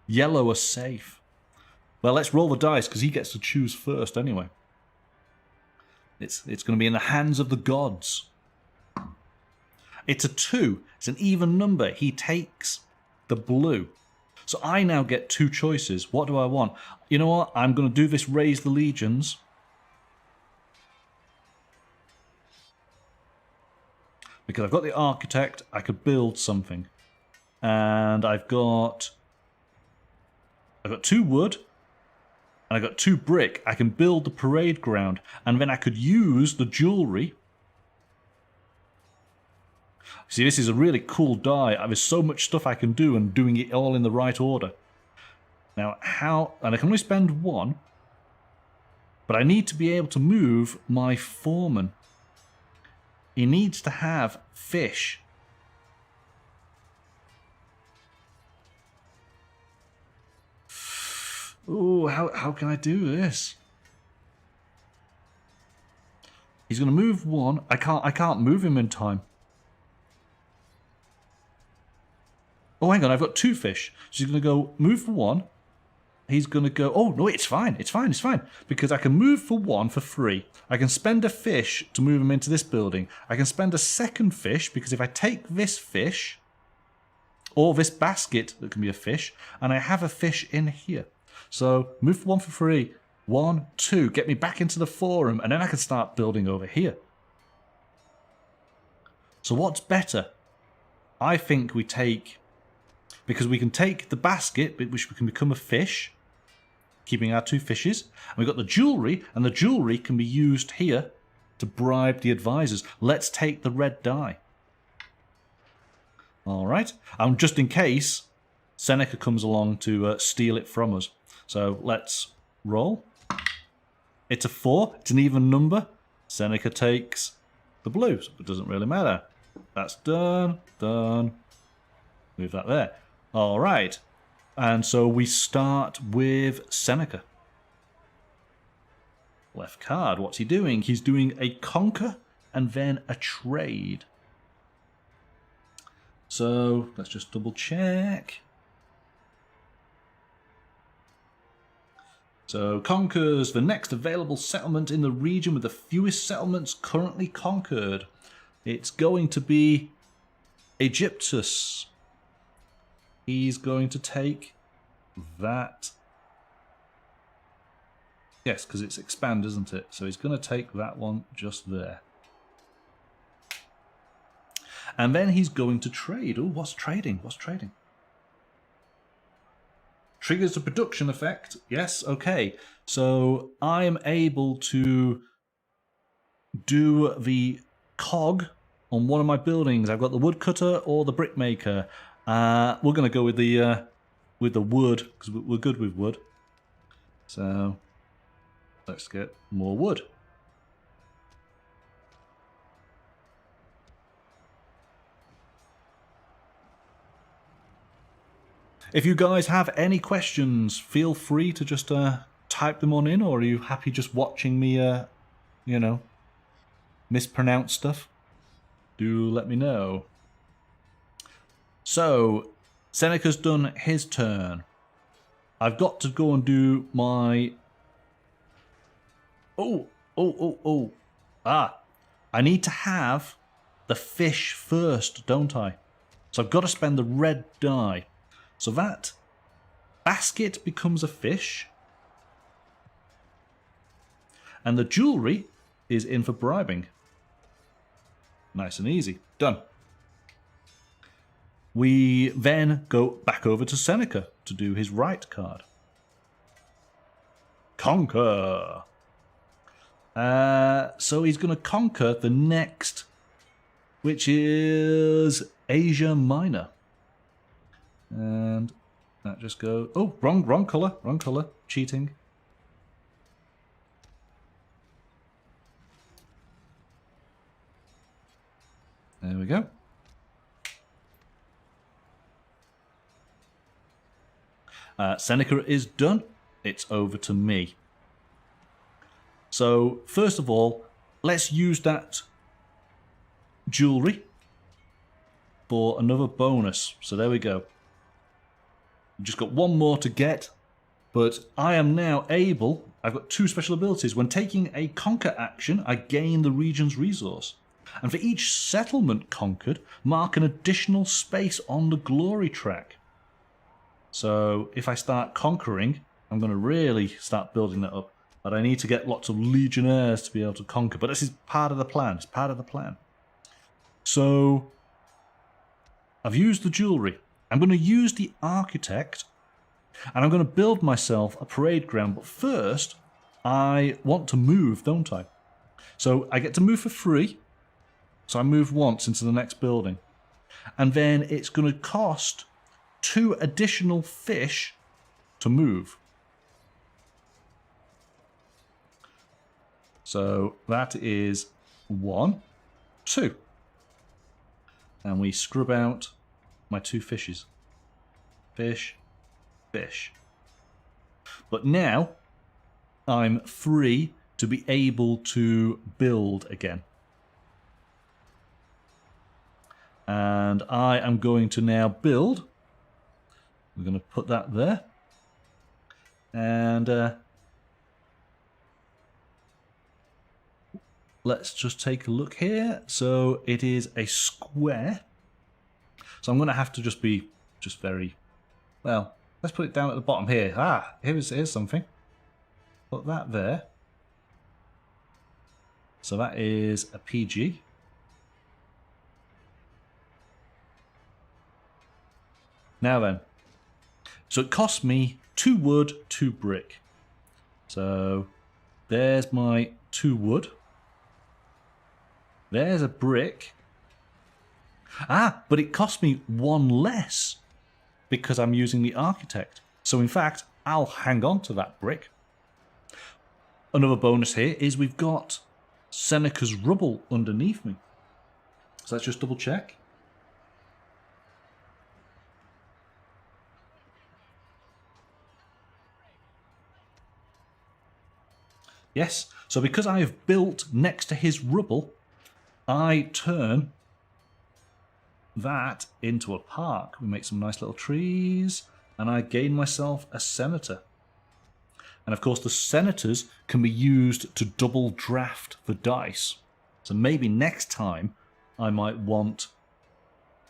Yellow are safe. Well, let's roll the dice, because he gets to choose first anyway. It's going to be in the hands of the gods. It's a 2. It's an even number. He takes the blue. So I now get 2 choices. What do I want? You know what? I'm going to do this Raise the Legions. Because I've got the architect, I could build something. And I've got 2 wood, and I've got 2 brick. I can build the parade ground, and then I could use the jewellery. See, this is a really cool die. There's so much stuff I can do, and doing it all in the right order. Now, how... And I can only spend 1, but I need to be able to move my foreman. He needs to have fish. Ooh, how can I do this? He's going to move 1. I can't move him in time. Oh, hang on, I've got 2 fish. So he's going to go move for 1. He's going to go... Oh, no, it's fine. It's fine. Because I can move for 1 for free. I can spend a fish to move him into this building. I can spend a second fish, because if I take this fish, or this basket that can be a fish, and I have a fish in here. So move for 1 for free. 1, 2. Get me back into the forum, and then I can start building over here. So what's better? I think we take... Because we can take the basket, which can become a fish, keeping our 2 fishes. And we've got the jewellery, and the jewellery can be used here to bribe the advisors. Let's take the red die. Alright. And just in case Seneca comes along to steal it from us. So let's roll. It's a 4. It's an even number. Seneca takes the blue, so it doesn't really matter. That's done. Done. Move that there. All right. And so we start with Seneca. Left card. What's he doing? He's doing a conquer and then a trade. So let's just double check. So conquers the next available settlement in the region with the fewest settlements currently conquered. It's going to be Egyptus. He's going to take that. Yes, because it's expand, isn't it? So he's going to take that one just there. And then he's going to trade. Oh, what's trading? What's trading? Triggers a production effect. Yes, okay. So I am able to do the cog on one of my buildings. I've got the woodcutter or the brickmaker. We're going to go with the wood, because we're good with wood. So let's get more wood. If you guys have any questions, feel free to just type type them on in, or are you happy just watching me, you know, mispronounce stuff? Do let me know. So, Seneca's done his turn. I've got to go and do my... Oh. I need to have the fish first, don't I? So I've got to spend the red die. So that basket becomes a fish. And the jewellery is in for bribing. Nice and easy. Done. We then go back over to Seneca to do his right card. Conquer. So he's going to conquer the next, which is Asia Minor. And that just goes... Oh, wrong colour, cheating. There we go. Seneca is done. It's over to me. So, first of all, let's use that jewellery for another bonus. So there we go. We've just got one more to get, but I am now able... I've got 2 special abilities. When taking a conquer action, I gain the region's resource. And for each settlement conquered, mark an additional space on the glory track. So if I start conquering, I'm going to really start building that up. But I need to get lots of legionnaires to be able to conquer. But this is part of the plan. It's part of the plan. So I've used the jewellery. I'm going to use the architect. And I'm going to build myself a parade ground. But first, I want to move, don't I? So I get to move for free. So I move once into the next building. And then it's going to cost 2 additional fish to move. So that is 1, 2. And we scrub out my 2 fishes. Fish, fish. But now I'm free to be able to build again. And I am going to now build. We're going to put that there. And let's just take a look here. So it is a square. So I'm going to have to just be very... Well, let's put it down at the bottom here. Here's something. Put that there. So that is a PG. Now then, so it cost me 2 wood, 2 brick. So there's my 2 wood. There's a brick. But it cost me 1 less because I'm using the architect. So in fact, I'll hang on to that brick. Another bonus here is we've got Seneca's rubble underneath me. So let's just double check. Yes, so because I have built next to his rubble, I turn that into a park. We make some nice little trees, and I gain myself a senator. And of course the senators can be used to double draft the dice. So maybe next time I might want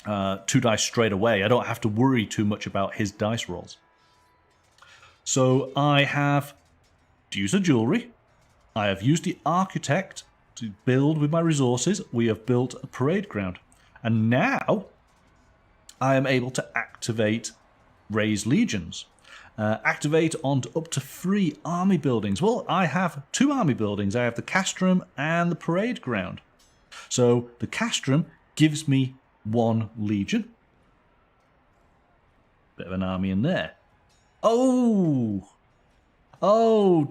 2 dice straight away. I don't have to worry too much about his dice rolls. So I have used the jewellery. I have used the architect to build with my resources. We have built a parade ground. And now I am able to activate Raise Legions. Activate on up to 3 army buildings. Well, I have 2 army buildings. I have the castrum and the parade ground. So the castrum gives me 1 legion. Bit of an army in there. Oh,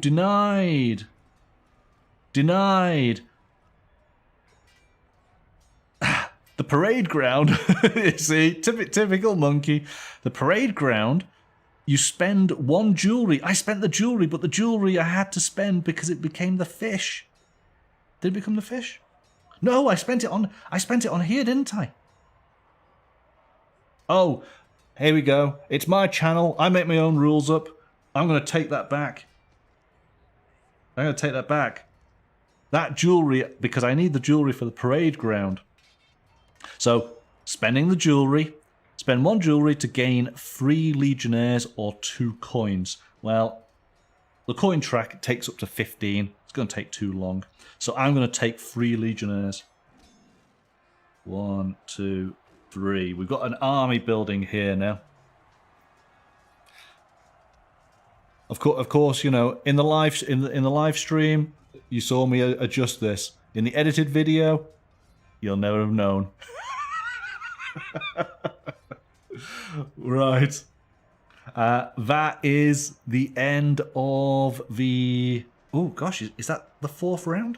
denied. Denied. The parade ground, see, typical monkey. The parade ground You spend 1 jewelry. I spent the jewelry, but the jewelry I had to spend because it became the fish. Did it become the fish? No, I spent it on here, didn't I? Oh, here we go. It's my channel. I make my own rules up. I'm going to take that back. I'm going to take that back. That jewelry, because I need the jewelry for the parade ground. So, spending the jewelry. Spend 1 jewelry to gain 3 legionnaires or 2 coins. Well, the coin track takes up to 15. It's going to take too long. So I'm going to take 3 legionnaires. 1, 2, 3. We've got an army building here now. Of course, you know, in the live stream, you saw me adjust this. In the edited video, you'll never have known. Right. That is the end of the... Oh, gosh, is that the 4th round?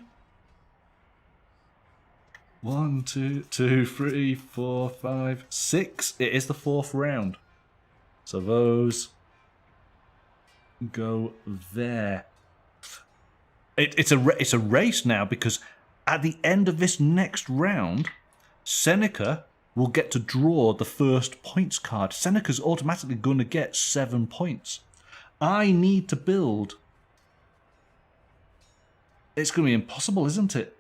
1, 2, 3, 4, 5, 6. It is the 4th round. So those go there. It's a race now, because at the end of this next round, Seneca will get to draw the first points card. Seneca's automatically going to get 7 points. I need to build. It's going to be impossible, isn't it?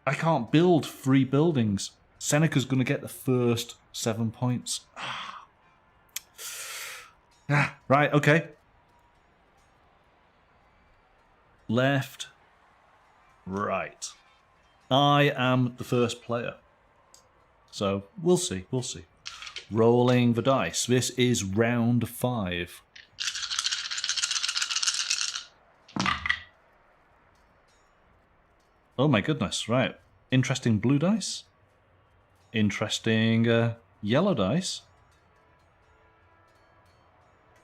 I can't build 3 buildings. Seneca's going to get the first 7 points. Right, okay. Left, right. I am the first player. So, we'll see, we'll see. Rolling the dice. This is round 5. Oh my goodness, right. Interesting blue dice. Interesting yellow dice.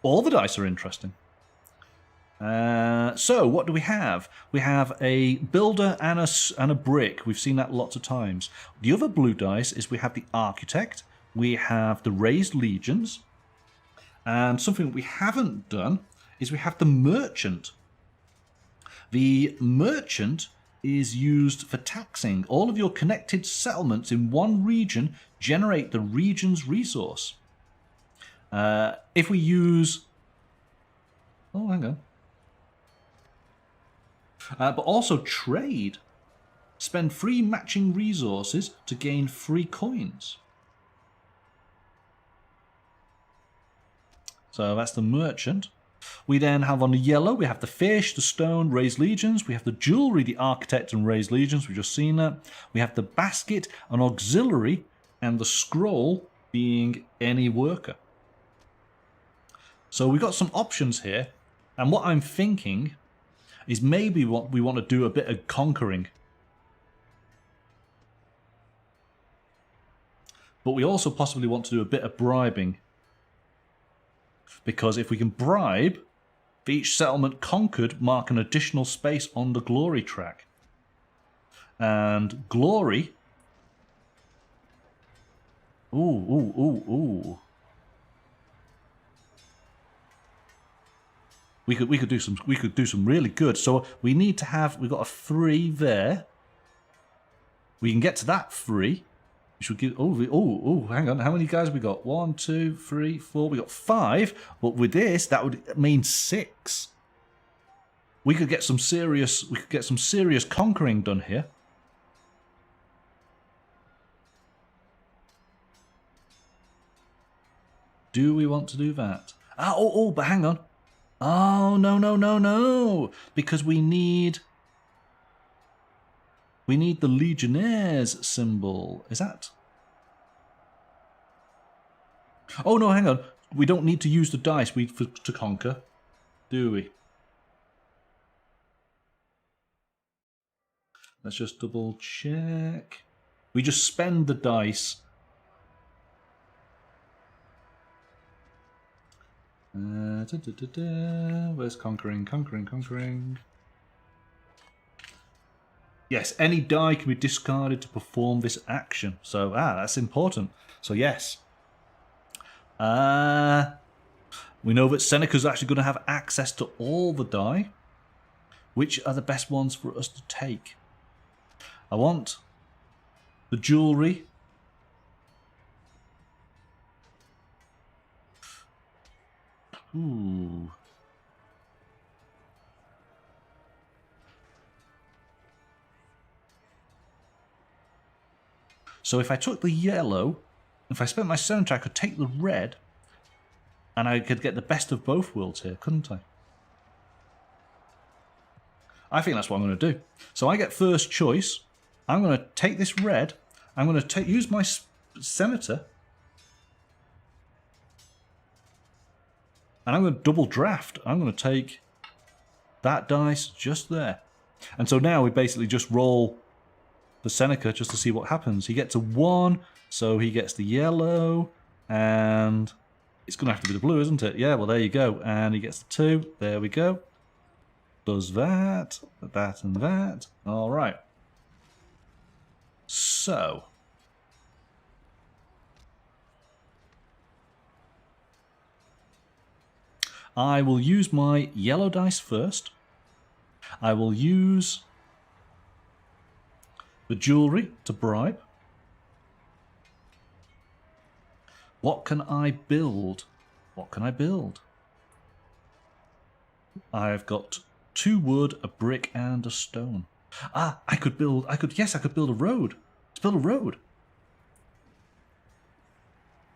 All the dice are interesting. So, what do we have? We have a builder and a brick. We've seen that lots of times. The other blue dice is we have the architect, we have the raised legions, and something we haven't done is we have the merchant. The merchant is used for taxing. All of your connected settlements in one region generate the region's resource. If we use... Oh, hang on. But also trade. Spend 3 matching resources to gain 3 coins. So that's the merchant. We then have on the yellow, we have the fish, the stone, raised legions. We have the jewelry, the architect, and raised legions. We've just seen that. We have the basket, an auxiliary, and the scroll being any worker. So we've got some options here. And what I'm thinking is maybe what we want to do a bit of conquering. But we also possibly want to do a bit of bribing. Because if we can bribe, for each settlement conquered, mark an additional space on the glory track. And glory... Ooh. We could do some really good. So we need to have, we've got a 3 there. We can get to that 3. We should give, hang on, how many guys have we got? 1, 2, 3, 4, we got 5. But with this, that would mean 6. We could get some serious conquering done here. Do we want to do that? But hang on. Oh, no. Because we need the Legionnaires symbol. Is that? Oh, no, hang on. We don't need to use the dice to conquer, do we? Let's just double check. We just spend the dice. Where's conquering? Yes, any die can be discarded to perform this action. So, that's important. So, yes. We know that Seneca's actually going to have access to all the die. Which are the best ones for us to take? I want the jewellery. Ooh. So if I took the yellow, if I spent my center, I could take the red, and I could get the best of both worlds here, couldn't I? I think that's what I'm going to do. So I get first choice. I'm going to take this red. I'm going to use my senator. And I'm going to double draft. I'm going to take that dice just there. And so now we basically just roll the Seneca just to see what happens. He gets a 1, so he gets the yellow, and it's going to have to be the blue, isn't it? Yeah, well, there you go. And he gets the 2. There we go. Does that, that, and that. All right. So. I will use my yellow dice first. I will use the jewellery to bribe. What can I build? What can I build? I've got 2 wood, a brick, and a stone. Ah, I could build a road. Let's build a road.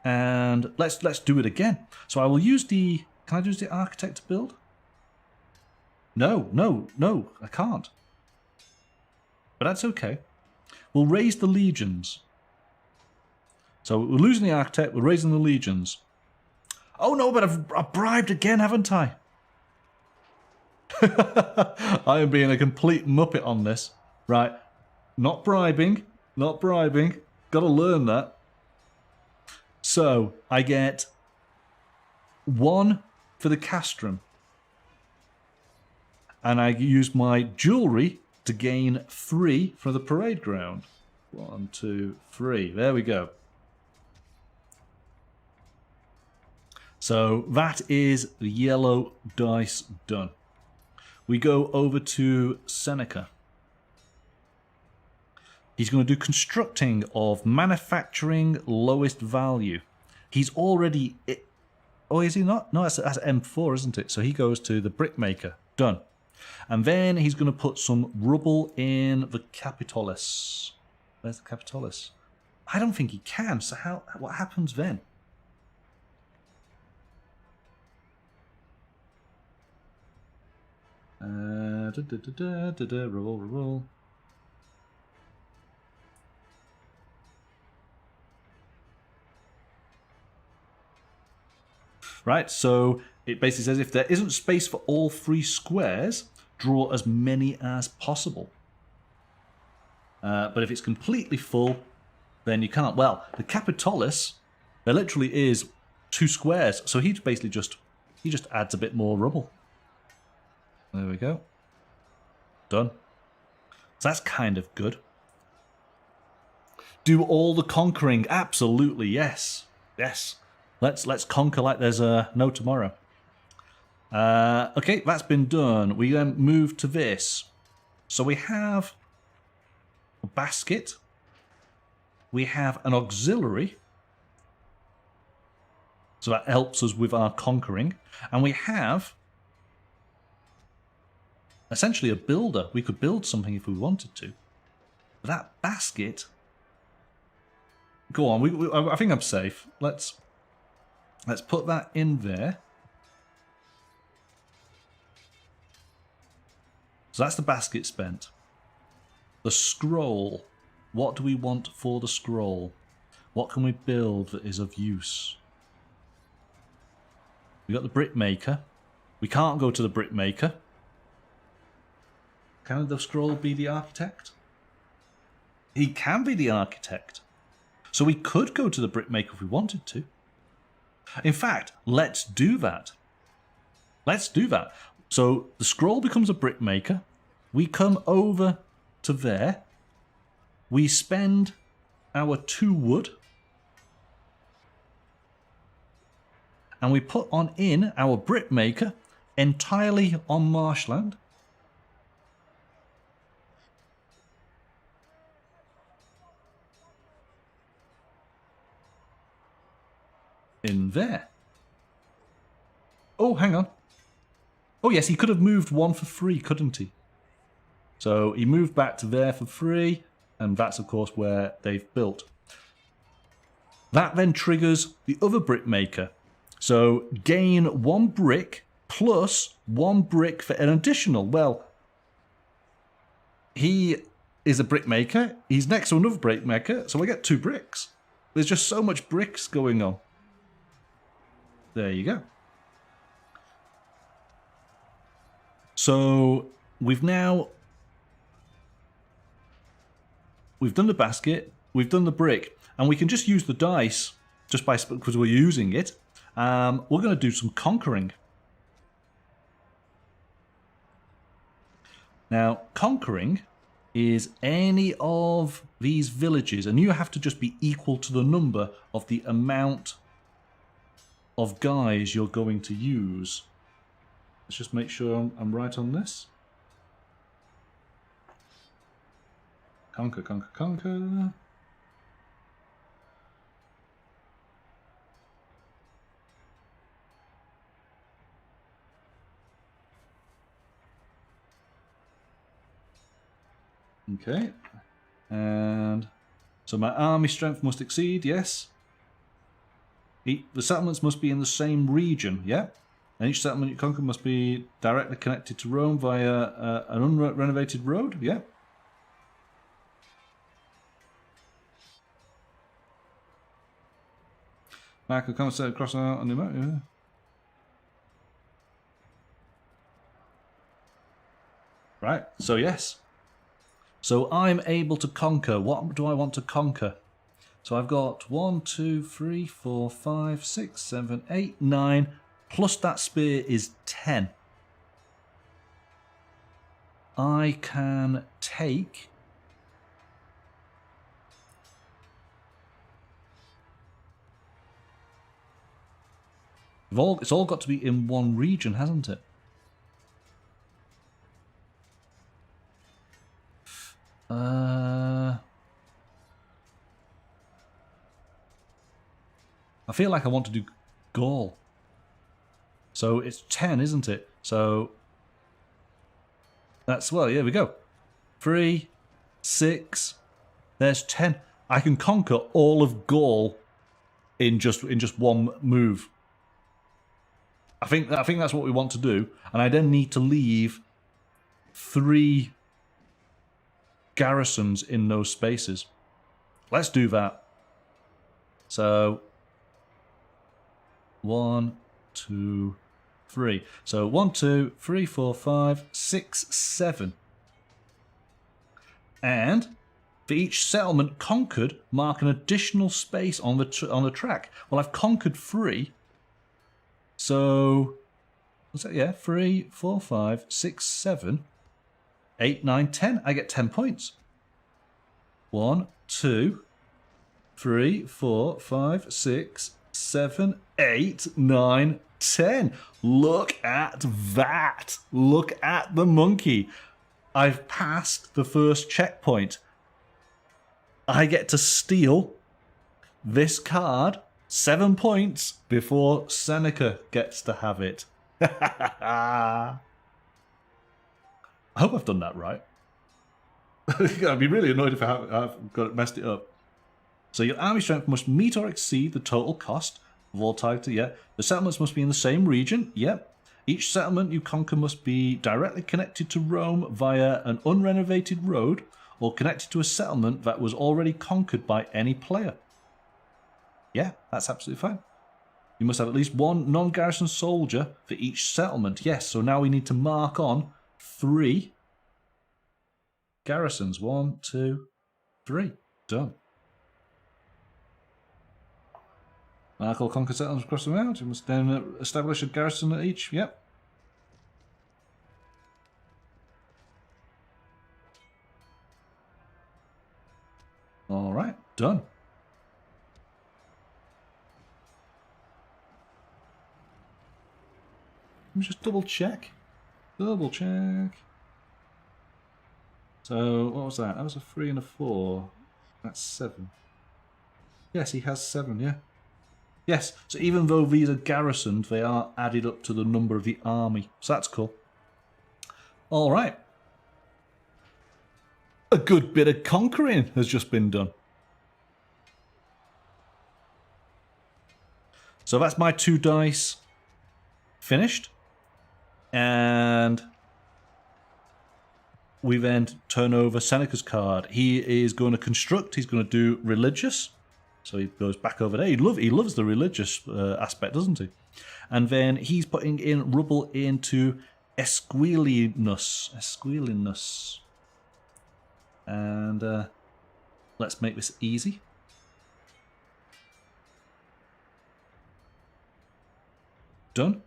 And let's do it again. So I will use the, can I use the architect to build? No, I can't. But that's okay. We'll raise the legions. So we're losing the architect, we're raising the legions. Oh no, but I've bribed again, haven't I? I am being a complete muppet on this. Right. Not bribing. Gotta learn that. So, I get 1 for the castrum. And I use my jewellery to gain 3 for the parade ground. 1, 2, 3. There we go. So, that is the yellow dice done. We go over to Seneca. He's going to do constructing of manufacturing lowest value. He's already... Oh, is he not? No, that's M4, isn't it? So he goes to the brickmaker. Done. And then he's going to put some rubble in the Capitolis. Where's the Capitolis? I don't think he can. So what happens then? Roll. Right, so it basically says if there isn't space for all 3 squares, draw as many as possible. But if it's completely full, then you can't. Well, the Capitolis, there literally is 2 squares, so he basically just adds a bit more rubble. There we go. Done. So that's kind of good. Do all the conquering? Absolutely, yes. Yes. Let's conquer like there's no tomorrow. Okay, that's been done. We then move to this. So we have a basket. We have an auxiliary. So that helps us with our conquering. And we have essentially a builder. We could build something if we wanted to. But that basket... Go on, I think I'm safe. Let's put that in there. So that's the basket spent. The scroll. What do we want for the scroll? What can we build that is of use? We got the brickmaker. We can't go to the brickmaker. Can the scroll be the architect? He can be the architect. So we could go to the brickmaker if we wanted to. In fact, let's do that. Let's do that. So the scroll becomes a brickmaker. We come over to there. We spend our 2 wood. and we put on in our brick maker entirely on marshland. In there. Oh, hang on. Oh yes, he could have moved one for free, couldn't he? So he moved back to there for free, and that's of course where they've built. That then triggers the other brick maker. So gain 1 brick plus 1 brick for an additional. Well, he is a brick maker. He's next to another brick maker, so I get 2 bricks. There's just so much bricks going on. There you go. So we've done the basket, we've done the brick, and we can just use the dice just because we're using it. We're going to do some conquering. Now, conquering is any of these villages, and you have to just be equal to the number of the amount of guys you're going to use. Let's just make sure I'm right on this. Conquer, conquer, conquer. Okay. And so my army strength must exceed, yes. The settlements must be in the same region, yeah. And each settlement you conquer must be directly connected to Rome via an unrenovated road, yeah. Mark a concept across on the map, yeah. Right, so yes. So I'm able to conquer. What do I want to conquer? So I've got 1, 2, 3, 4, 5, 6, 7, 8, 9. Plus that spear is 10. I can take... It's all got to be in one region, hasn't it? I feel like I want to do Gaul. So it's 10, isn't it? So that's, well, here we go. 3, 6, there's 10. I can conquer all of Gaul in just one move. I think that's what we want to do, and I then need to leave 3 garrisons in those spaces. Let's do that. So 1, 2, 3. So 1, 2, 3, 4, 5, 6, 7. And for each settlement conquered, mark an additional space on the track. Well, I've conquered 3. So what's that? Yeah, 3, 4, 5, 6, 7, 8, 9, 10. I get 10 points. 1, 2, 3, 4, 5, 6, 7, 8, 9, 10. Look at that. Look at the monkey. I've passed the first checkpoint. I get to steal this card 7 points before Seneca gets to have it. I hope I've done that right. I'd be really annoyed if I've messed it up. So your army strength must meet or exceed the total cost of all title, yeah. The settlements must be in the same region, yeah. Each settlement you conquer must be directly connected to Rome via an unrenovated road or connected to a settlement that was already conquered by any player. Yeah, that's absolutely fine. You must have at least 1 non-garrison soldier for each settlement. Yes, so now we need to mark on 3 garrisons. 1, 2, 3. Done. Mark all conquered settlements across the map. You must then establish a garrison at each. Yep. Alright, done. Let me just double check. Double check. So, what was that? That was a 3 and a 4. That's 7. Yes, he has 7, yeah. Yes, so even though these are garrisoned, they are added up to the number of the army. So that's cool. Alright. A good bit of conquering has just been done. So that's my 2 dice finished. And we then turn over Seneca's card. He is going to construct. He's going to do religious. So he goes back over there. He loves the religious aspect, doesn't he? And then he's putting in rubble into Esquilinus. And let's make this easy. Done.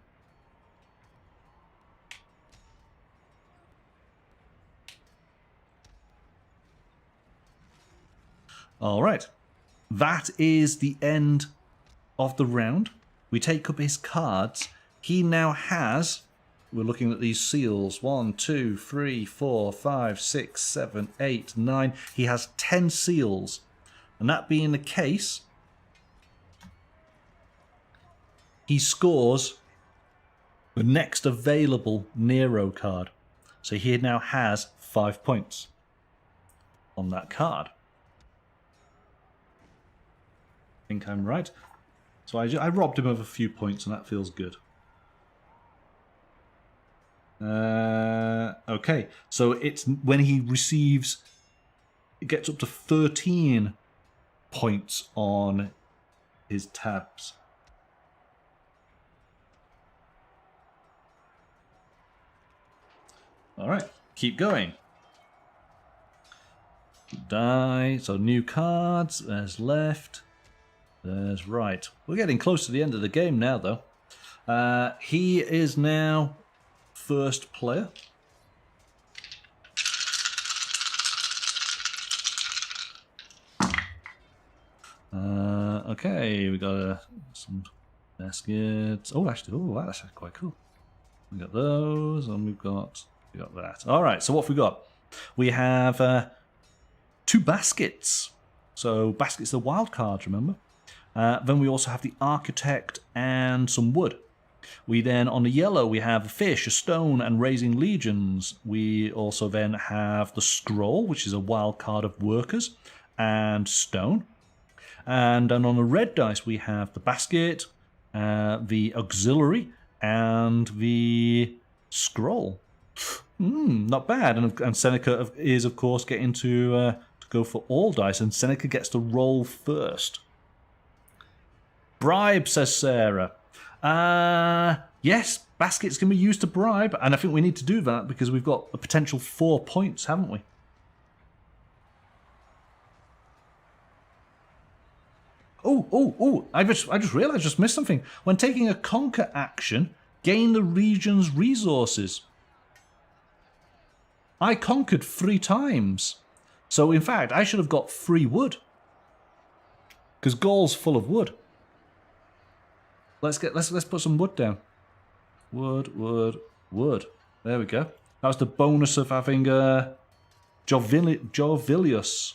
All right. That is the end of the round. We take up his cards. He now has, we're looking at these seals, 1, 2, 3, 4, 5, 6, 7, 8, 9. He has 10 seals. And that being the case, he scores the next available Nero card. So he now has 5 points on that card. I think I'm right. So I robbed him of a few points, and that feels good. Okay, so it's when he receives, it gets up to 13 points on his tabs. All right, keep going. Die. So new cards. There's left. There's right. We're getting close to the end of the game now, though. He is now first player. Okay, we got some baskets. Oh, actually, that's quite cool. We got those, and we got that. All right. So what have we got? We have 2 baskets. So baskets are wild cards, remember? Then we also have the architect and some wood. We then, on the yellow, we have a fish, a stone, and raising legions. We also then have the scroll, which is a wild card of workers, and stone. And then on the red dice, we have the basket, the auxiliary, and the scroll. Not bad. And Seneca is, of course, getting to go for all dice, and Seneca gets to roll first. Bribe, says Sarah. Yes, baskets can be used to bribe, and I think we need to do that because we've got a potential 4 points, haven't we? Oh, I just realised I just missed something. When taking a conquer action, gain the region's resources. I conquered 3 times. So in fact, I should have got 3 wood. Because Gaul's full of wood. Let's put some wood down. Wood. There we go. That was the bonus of having Jovilius.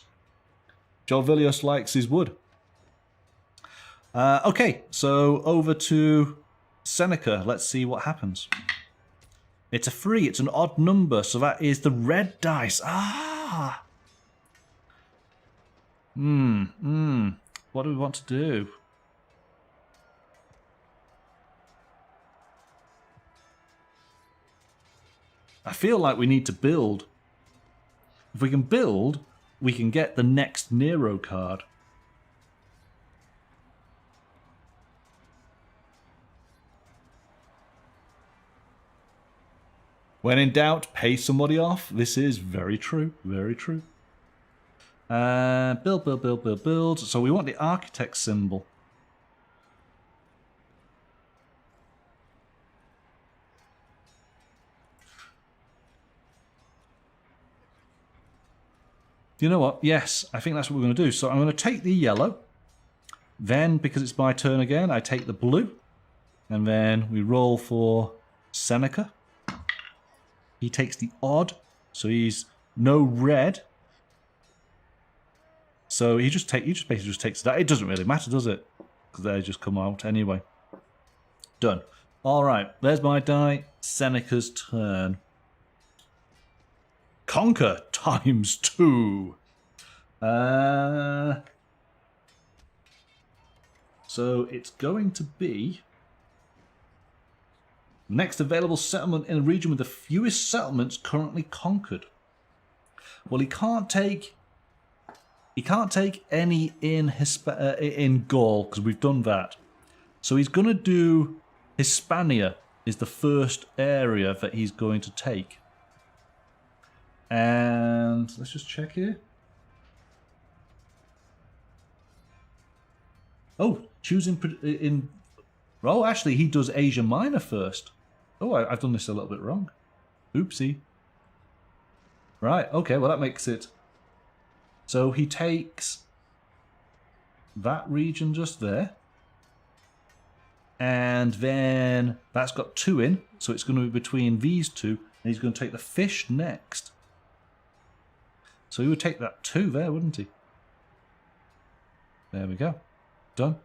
Jovilius likes his wood. Okay, so over to Seneca. Let's see what happens. It's a 3. It's an odd number, so that is the red dice. What do we want to do? I feel like we need to build. If we can build, we can get the next Nero card. When in doubt, pay somebody off. This is very true. Very true. Build. So we want the architect symbol. You know what? Yes, I think that's what we're going to do. So I'm going to take the yellow. Then, because it's my turn again, I take the blue. And then we roll for Seneca. He takes the odd, so he's no red. So he basically just takes that. It doesn't really matter, does it? Because they just come out anyway. Done. All right, there's my die. Seneca's turn. Conquer ×2. So it's going to be next available settlement in a region with the fewest settlements currently conquered. Well, he can't take any in Gaul because we've done that. So he's going to do Hispania is the first area that he's going to take. And let's just check here. Oh, choosing in... Oh, actually, he does Asia Minor first. Oh, I've done this a little bit wrong. Oopsie. Right, okay, well that makes it... So he takes that region just there. And then that's got 2 in, so it's going to be between these two. And he's going to take the fish next. So he would take that 2 there, wouldn't he? There we go. Done.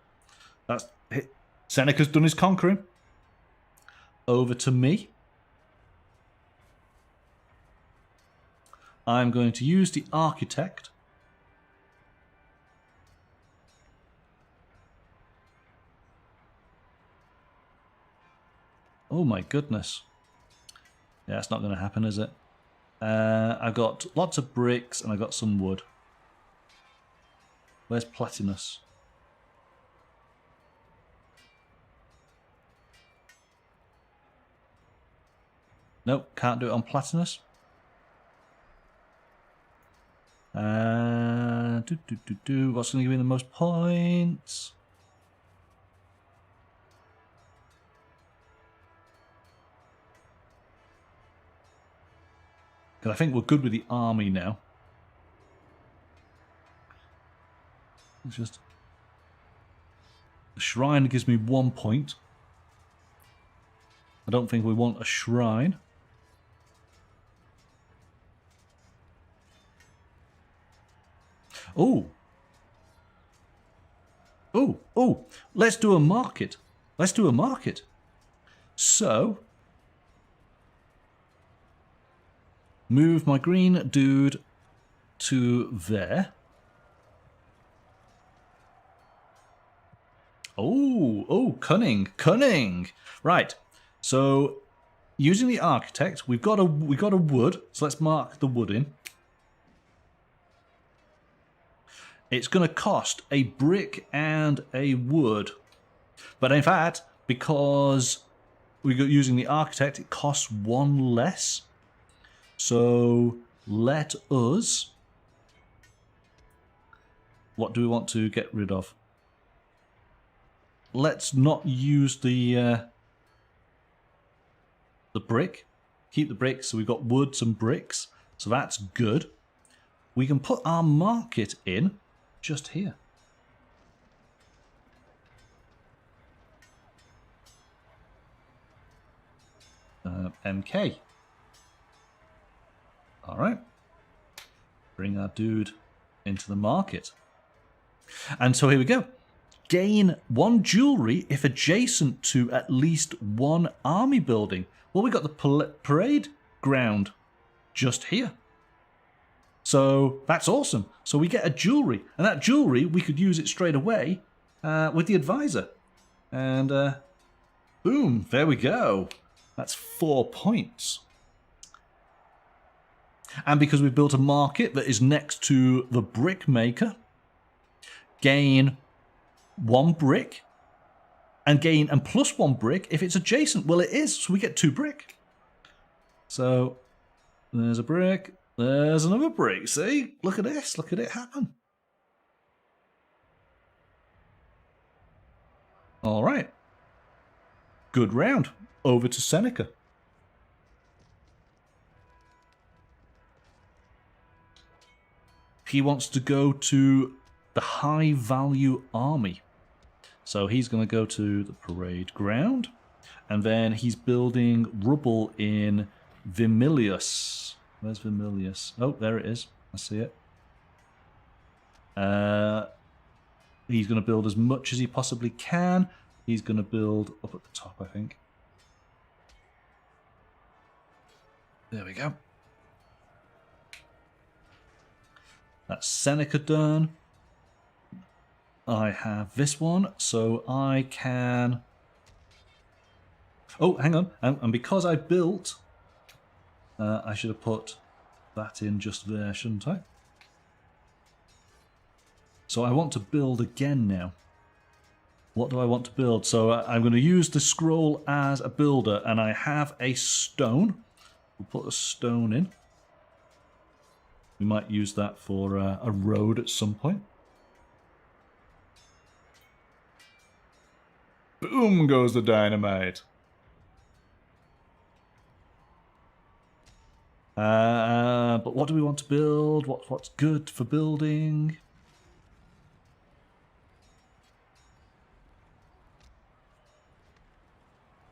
That's it. Seneca's done his conquering. Over to me. I'm going to use the architect. Oh my goodness. Yeah, that's not going to happen, is it? I've got lots of bricks and I've got some wood. Where's Platinus? Nope, can't do it on Platinus. What's going to give me the most points? Because I think we're good with the army now. It's just... The shrine gives me 1 point. I don't think we want a shrine. Oh. Oh, oh. Let's do a market. Let's do a market. So... Move my green dude to there. Oh, oh, cunning, cunning. Right. So, using the architect, we've got a wood. So let's mark the wood in. It's going to cost a brick and a wood, but in fact, because we're using the architect, it costs 1 less. So let us... What do we want to get rid of? Let's not use the brick. Keep the bricks, so we've got woods and bricks. So that's good. We can put our market in just here. MK. Alright. Bring our dude into the market. And so here we go. Gain 1 jewelry if adjacent to at least 1 army building. Well, we got the parade ground just here. So that's awesome. So we get a jewelry. And that jewelry, we could use it straight away with the advisor. And boom, there we go. That's 4 points. And because we've built a market that is next to the brick maker, gain 1 brick and plus 1 brick if it's adjacent. Well, it is, so we get 2 brick. So there's a brick, there's another brick. See, look at this, look at it happen. All right, good round. Over to Seneca. He wants to go to the high value army. So he's going to go to the parade ground. And then he's building rubble in Vermilius. Where's Vermilius? Oh, there it is. I see it. He's going to build as much as he possibly can. He's going to build up at the top, I think. There we go. That's Seneca done. I have this one, so I can... Oh, hang on. And because I built... I should have put that in just there, shouldn't I? So I want to build again now. What do I want to build? So I'm going to use the scroll as a builder, and I have a stone. We'll put a stone in. We might use that for a road at some point. Boom goes the dynamite. But what do we want to build? What's good for building?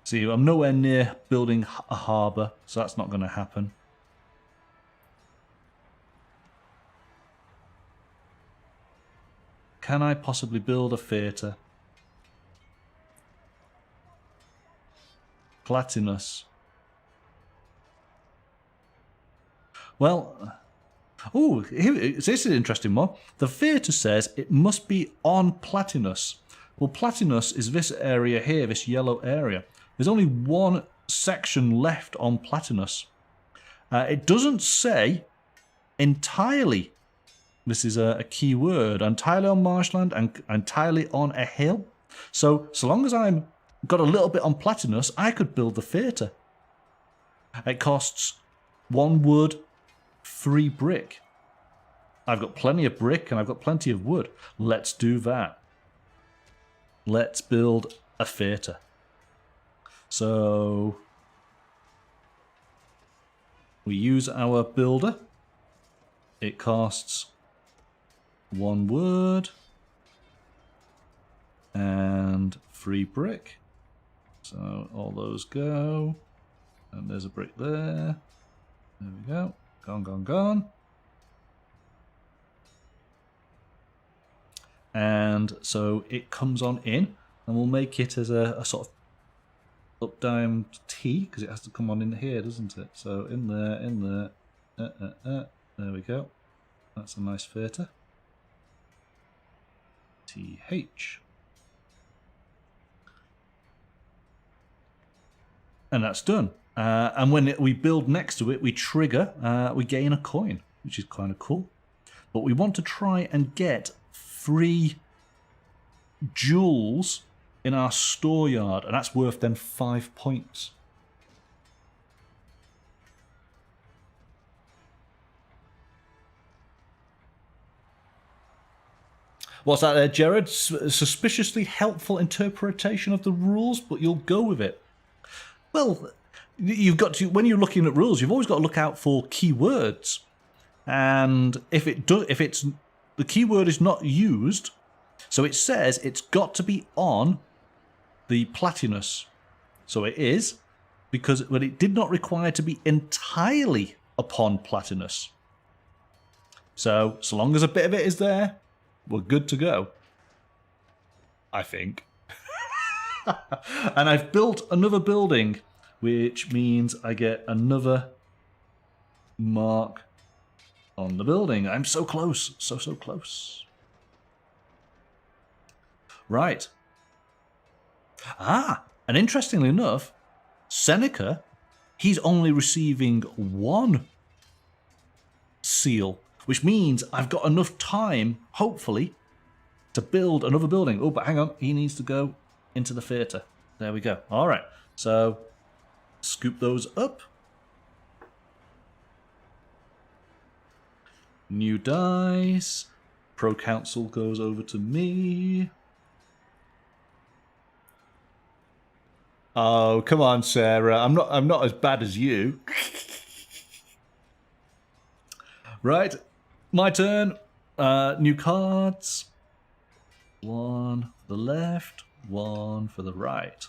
See, I'm nowhere near building a harbour, so that's not going to happen. Can I possibly build a theatre? Platinus. Well, oh, this is an interesting one. The theatre says it must be on Platinus. Well, Platinus is this area here, this yellow area. There's only one section left on Platinus. It doesn't say entirely. This is a key word. Entirely on marshland and entirely on a hill. So long as I'm got a little bit on Platinus, I could build the theatre. It costs 1 wood, 3 brick. I've got plenty of brick and I've got plenty of wood. Let's do that. Let's build a theatre. So we use our builder. It costs 1 wood and 3 brick. So all those go. And there's a brick there. There we go. Gone, gone, gone. And so it comes on in, and we'll make it as a sort of up down T, because it has to come on in here, doesn't it? So in there, there we go. That's a nice theatre. TH. And that's done. And when we build next to it, we trigger, we gain a coin, which is kind of cool. But we want to try and get 3 jewels in our store yard, and that's worth then 5 points. What's that there, Jared? Suspiciously helpful interpretation of the rules, but you'll go with it. Well, you've got to, when you're looking at rules, you've always got to look out for keywords. And if it's the keyword is not used, so it says it's got to be on the Platinus. So it is, because but it did not require to be entirely upon Platinus. So long as a bit of it is there, we're good to go. I think. And I've built another building, which means I get another mark on the building. I'm so close. So close. Right. And interestingly enough, Seneca, he's only receiving 1 seal, which means I've got enough time, hopefully, to build another building. Oh, but hang on. He needs to go into the theatre. There we go. All right. So scoop those up. New dice. Pro Council goes over to me. Oh, come on, Sarah. I'm not as bad as you. Right. My turn. New cards. 1 for the left, 1 for the right.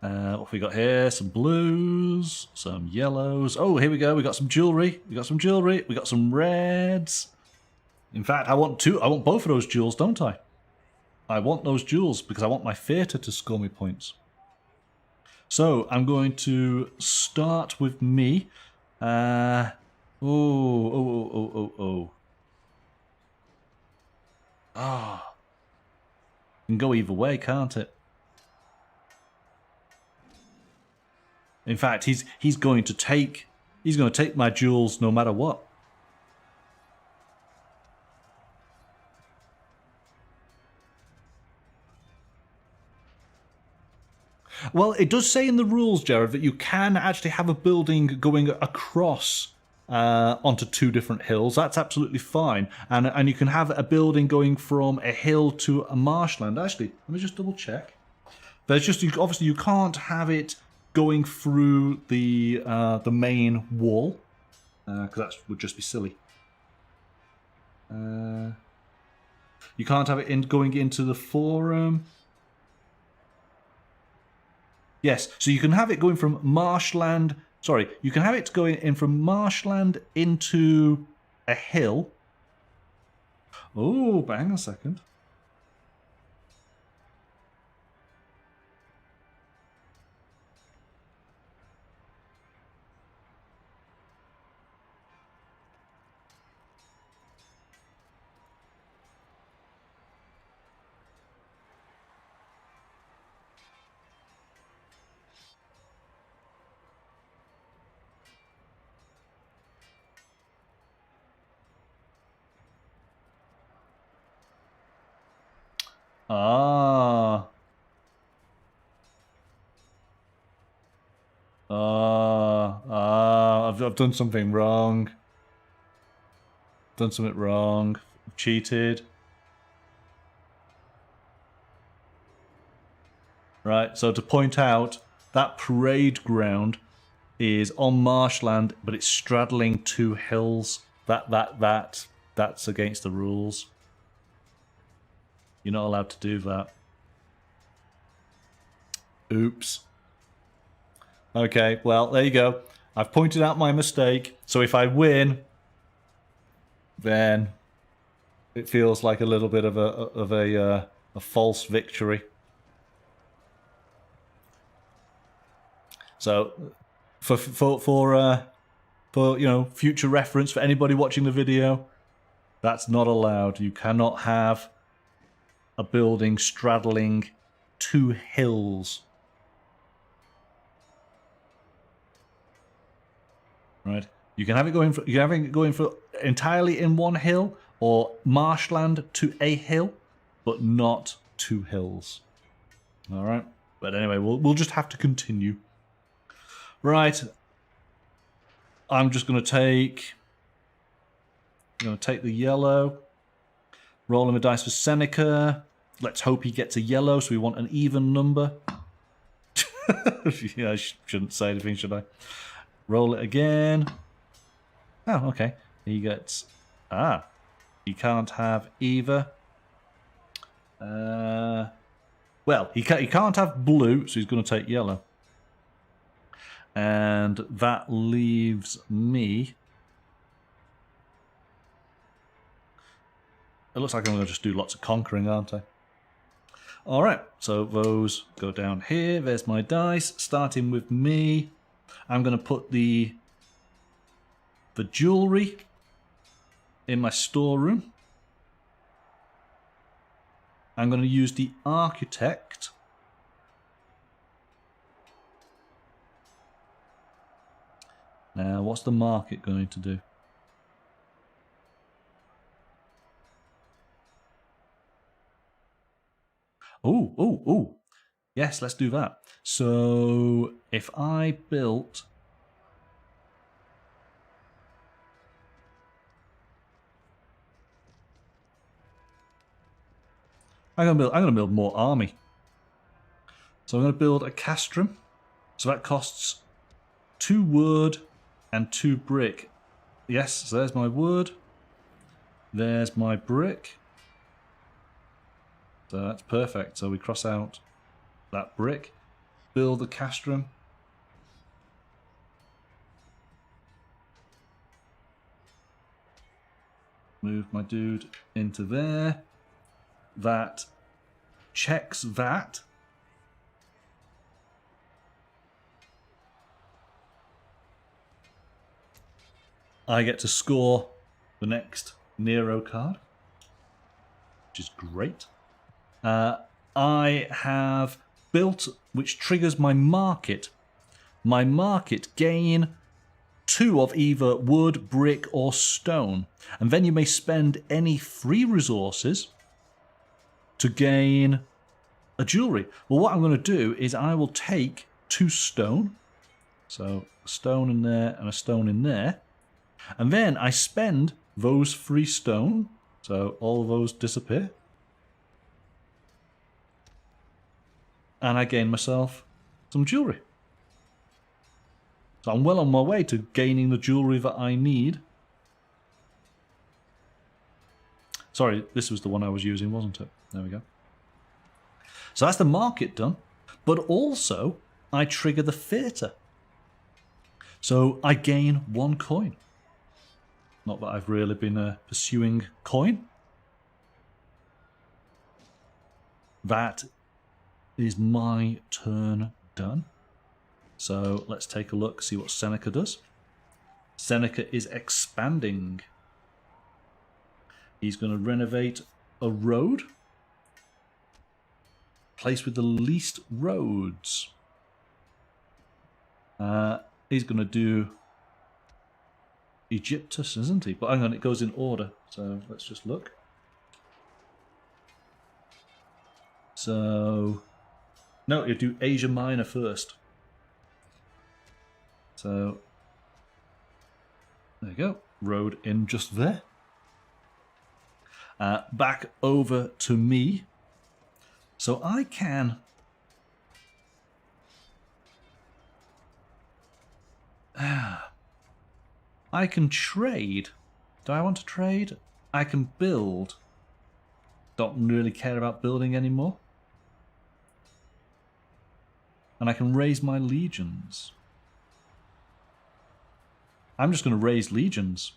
What have we got here? Some blues, some yellows. Oh, here we go. We got some jewelry. We got some jewelry. We got some reds. In fact, I want both of those jewels, don't I? I want those jewels because I want my theatre to score me points. So I'm going to start with me. Oh. Ah. Can go either way, can't it? In fact, he's going to take my jewels no matter what. Well, it does say in the rules, Jared, that you can actually have a building going across onto two different hills. That's absolutely fine, and you can have a building going from a hill to a marshland. Actually, let me just double check. There's just obviously you can't have it going through the main wall, because that would just be silly. You can't have it going into the forum. Yes, so you can have it going from marshland. Sorry, you can have it going in from marshland into a hill. Oh, but hang on a second. I've done something wrong. Done something wrong. Cheated. Right, so to point out, that parade ground is on marshland, but it's straddling two hills. That's against the rules. You're not allowed to do that. Oops. Okay, well, there you go. I've pointed out my mistake, so if I win, then it feels like a little bit of a false victory. So, for you know, future reference for anybody watching the video, that's not allowed. You cannot have a building straddling two hills. Right? You can have it going for entirely in one hill or marshland to a hill, but not two hills. All right. But anyway, we'll just have to continue. Right. I'm just going to take the yellow. Rolling the dice for Seneca. Let's hope he gets a yellow, so we want an even number. Yeah, I shouldn't say anything, should I? Roll it again. Oh, okay. He gets... he can't have either. Well, he can't have blue, so he's going to take yellow. And that leaves me... It looks like I'm going to just do lots of conquering, aren't I? Alright, so those go down here. There's my dice. Starting with me. I'm going to put the jewellery in my storeroom. I'm going to use the architect. Now, what's the market going to do? Oh. Yes, let's do that. So, if I built... I'm gonna build more army. So I'm gonna build a castrum. So that costs 2 wood and 2 brick. Yes, so there's my wood. There's my brick. So that's perfect. So we cross out that brick. build a castrum. Move my dude into there. That checks that. I get to score the next Nero card, which is great. I have built, which triggers my market. My market gain 2 of either wood, brick, or stone. And then you may spend any free resources to gain a jewelry. Well, what I'm going to do is I will take 2 stone. So a stone in there and a stone in there. And then I spend those 3 stone. So all of those disappear. And I gain myself some jewelry. So I'm well on my way to gaining the jewelry that I need. Sorry, this was the one I was using, wasn't it? There we go. So that's the market done. But also, I trigger the theatre. So I gain 1 coin. Not that I've really been pursuing coin. That is my turn done. So let's take a look, see what Seneca does. Seneca is expanding. He's going to renovate a road. Place with the least roads. He's going to do Egyptus, isn't he? But hang on, it goes in order. So let's just look. So, no, he'll do Asia Minor first. So, there you go. Road in just there. Back over to me. So I can... I can trade. Do I want to trade? I can build. Don't really care about building anymore. And I can raise my legions. I'm just going to raise legions.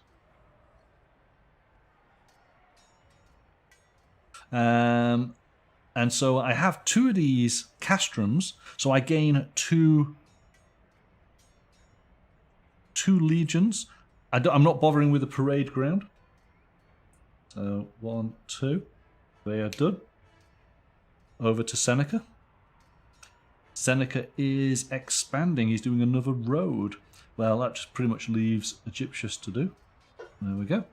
And so I have 2 of these castrums, so I gain 2 legions. I'm not bothering with the parade ground. So 1, 2. They are done. Over to Seneca. Seneca is expanding. He's doing another road. Well, that just pretty much leaves Egyptius to do. There we go.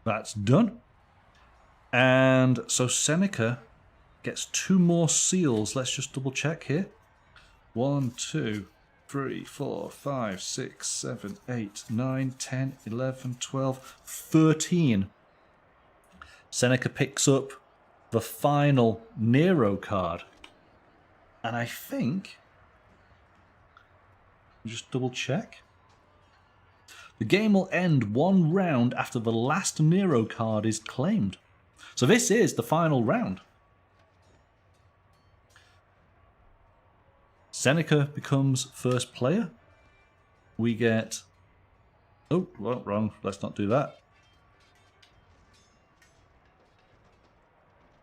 That's done. And so Seneca gets 2 more seals. Let's just double check here. 1, 2, 3, 4, 5, 6, 7, 8, 9, 10, 11, 12, 13. Seneca picks up the final Nero card. And I think... just double check. The game will end 1 round after the last Nero card is claimed. So this is the final round. Seneca becomes first player. We get... oh, well, wrong. Let's not do that.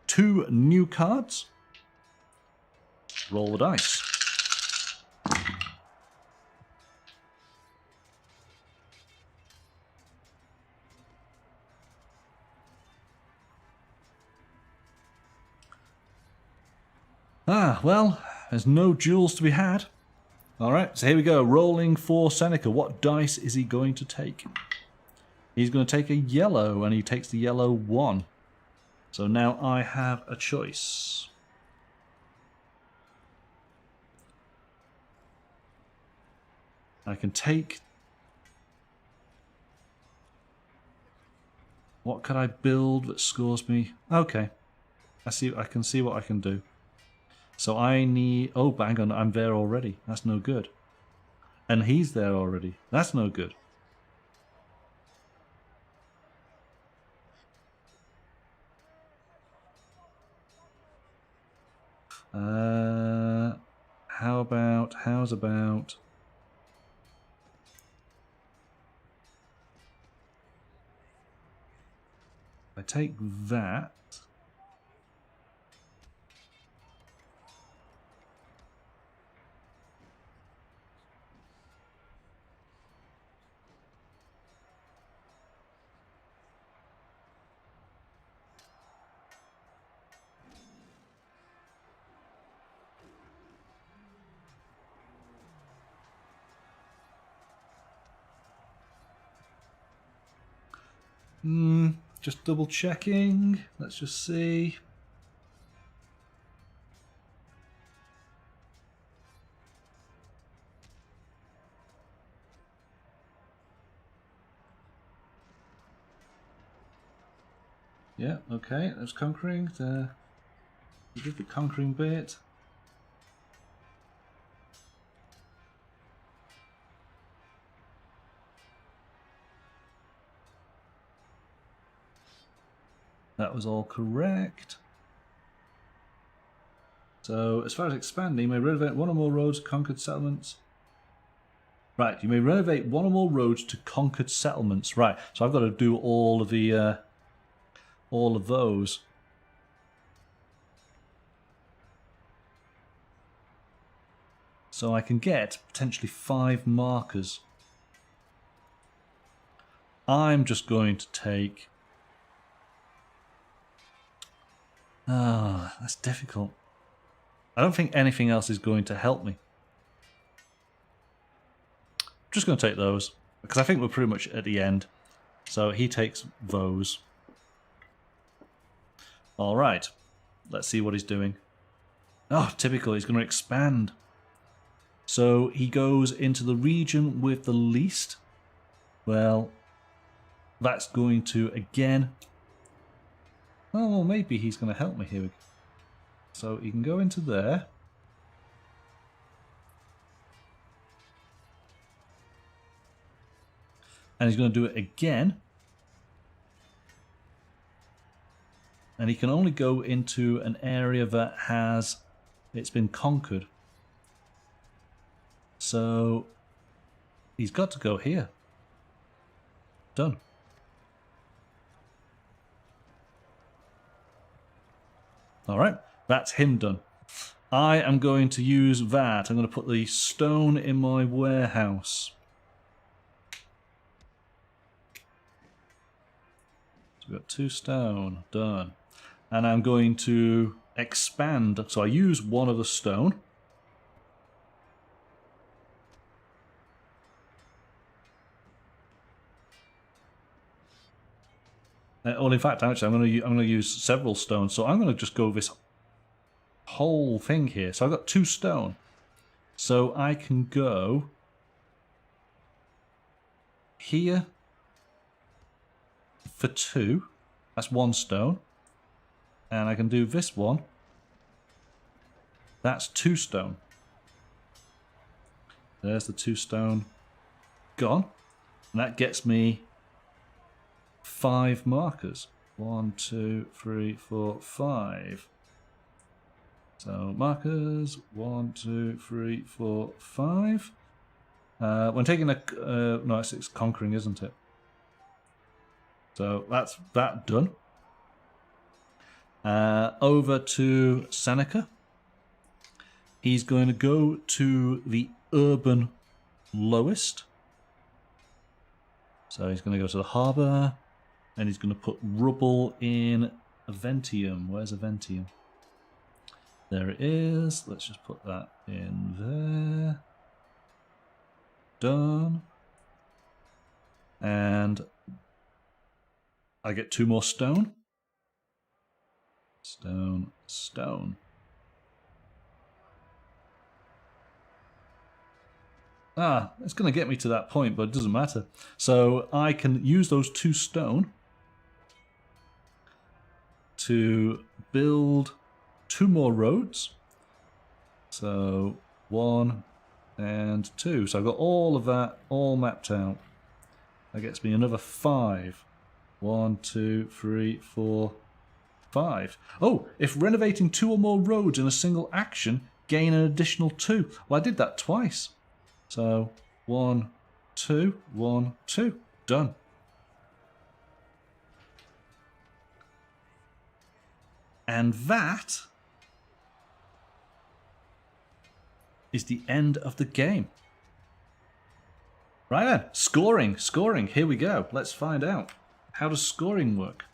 2 new cards. Roll the dice. Well, there's no jewels to be had. Alright, so here we go. Rolling for Seneca. What dice is he going to take? He's going to take a yellow, and he takes the yellow 1. So now I have a choice. I can take... what can I build that scores me? Okay. I can see what I can do. So I need... oh, bang on, I'm there already. That's no good. And he's there already. That's no good. How's about... I take that. Just double checking. Let's just see. Yeah, okay, that's conquering. We did the conquering bit. That was all correct. So, as far as expanding, you may renovate one or more roads to conquered settlements. Right, you may renovate one or more roads to conquered settlements. Right, so I've got to do all of those. So I can get potentially 5 markers. I'm just going to take... Ah, that's difficult. I don't think anything else is going to help me. I'm just going to take those, because I think we're pretty much at the end. So he takes those. Alright, let's see what he's doing. Oh, typical, he's going to expand. So he goes into the region with the least. Well, that's going to, again... Oh, well, maybe he's going to help me here. So he can go into there. And he's going to do it again. And he can only go into an area that has... It's been conquered. So he's got to go here. Done. Alright, that's him done. I am going to use that. I'm going to put the stone in my warehouse. So we've got 2 stone. Done. And I'm going to expand. So I use one of the stone. Well, in fact, actually, I'm going to use several stones. So I'm going to just go this whole thing here. So I've got 2 stone. So I can go here for 2. That's 1 stone. And I can do this one. That's 2 stone. There's the 2 stone gone. And that gets me 5 markers. 1, 2, 3, 4, 5. So markers, 1, 2, 3, 4, 5. When taking a... no, it's conquering, isn't it? So that's that done. Over to Seneca. He's going to go to the urban lowest. So he's going to go to the harbour. And he's going to put rubble in Aventium. Where's Aventium? There it is. Let's just put that in there. Done. And I get 2 more stone. Stone, stone. Ah, it's going to get me to that point, but it doesn't matter. So I can use those 2 stone to build 2 more roads. So 1 and 2. So I've got all of that all mapped out. That gets me another 5. 1, 2, 3, 4, 5. Oh, if renovating 2 or more roads in a single action gain an additional 2. Well, I did that twice. So 1, 2, 1, 2. Done. And that is the end of the game. Right then, scoring. Here we go. Let's find out. How does scoring work?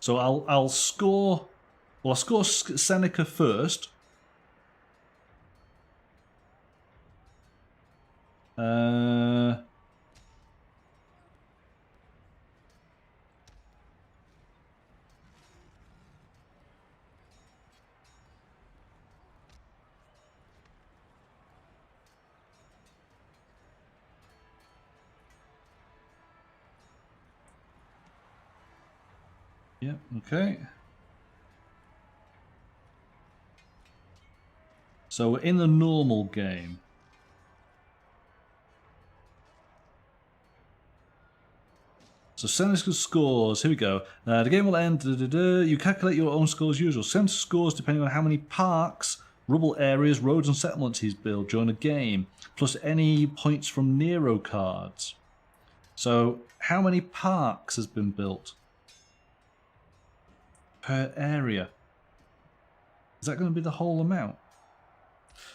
So I'll score. Well, I'll score Seneca first. Yeah, okay. So we're in the normal game. So Seneca scores, here we go. The game will end, you calculate your own scores as usual. Seneca scores depending on how many parks, rubble areas, roads and settlements he's built during a game, plus any points from Nero cards. So how many parks has been built per area? Is that going to be the whole amount?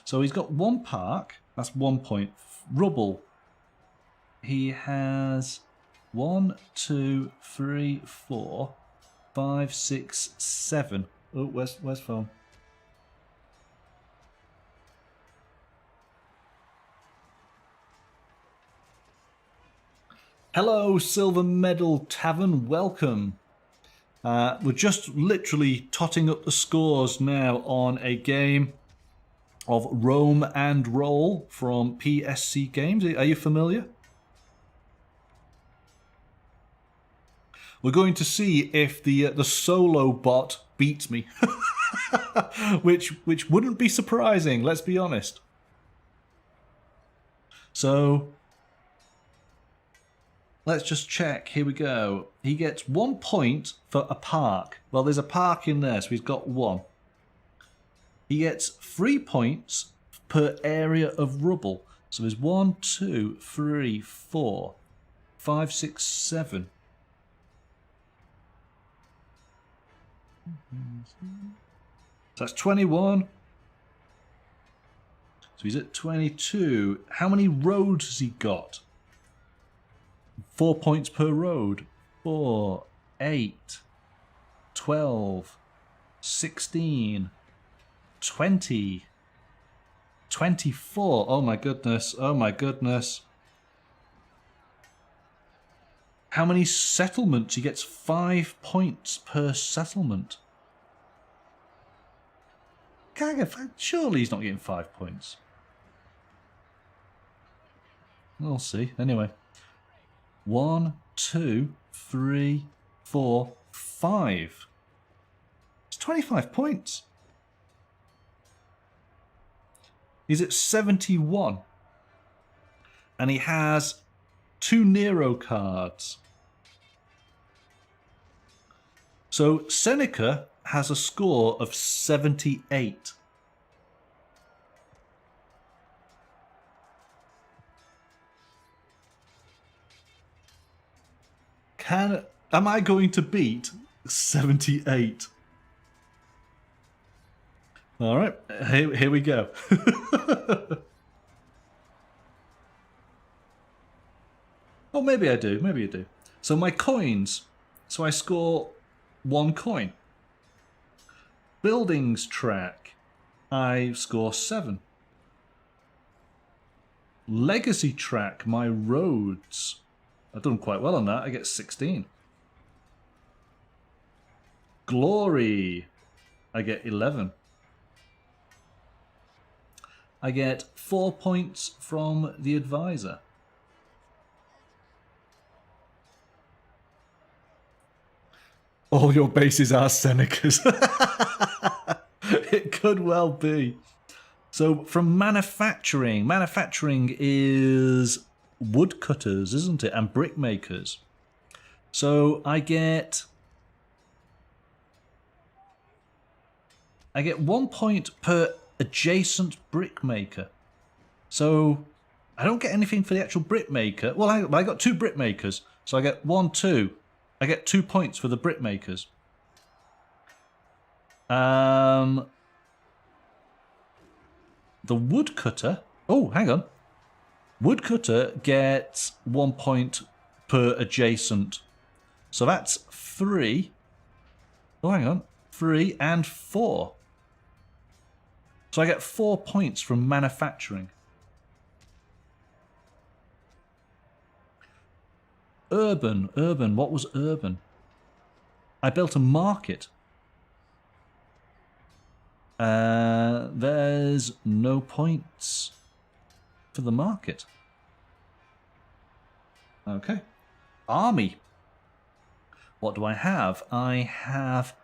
So he's got 1 park, that's 1 point. Rubble, he has 1, 2, 3, 4, 5, 6, 7. Oh, where's phone? Hello, Silver Medal Tavern, welcome. We're just literally totting up the scores now on a game of Roam and Roll from PSC Games. Are you familiar? We're going to see if the solo bot beats me, which wouldn't be surprising. Let's be honest. So let's just check. Here we go. He gets 1 point for a park. Well, there's a park in there, so he's got 1. He gets 3 points per area of rubble. So there's 1, 2, 3, 4, 5, 6, 7. So that's 21. So he's at 22. How many roads has he got? 4 points per road. 4, 8, 12, 16, 20, 24. Oh my goodness. Oh my goodness. How many settlements? He gets 5 points per settlement. Surely he's not getting 5 points. We'll see. Anyway. 1, 2, 3, 4, 5. It's 25 points. He's at 71. And he has 2 Nero cards. So Seneca has a score of 78. Am I going to beat 78? All right, here we go. Oh, maybe I do. Maybe I do. So my coins. So I score 1 coin. Buildings track. I score 7. Legacy track. My roads. I've done quite well on that. I get 16. Glory. I get 11. I get 4 points from the advisor. All your bases are Senecas. It could well be. So from manufacturing is woodcutters, isn't it? And brickmakers. So I get 1 point per adjacent brickmaker. So I don't get anything for the actual brickmaker. Well, I got 2 brickmakers. So I get 1, 2. I get 2 points for the brickmakers. The woodcutter. Oh, hang on. Woodcutter gets 1 point per adjacent. So that's 3. Oh, hang on. 3 and 4. So I get 4 points from manufacturing. Urban. What was urban? I built a market. There's no points for the market. Okay. Army. What do I have? I have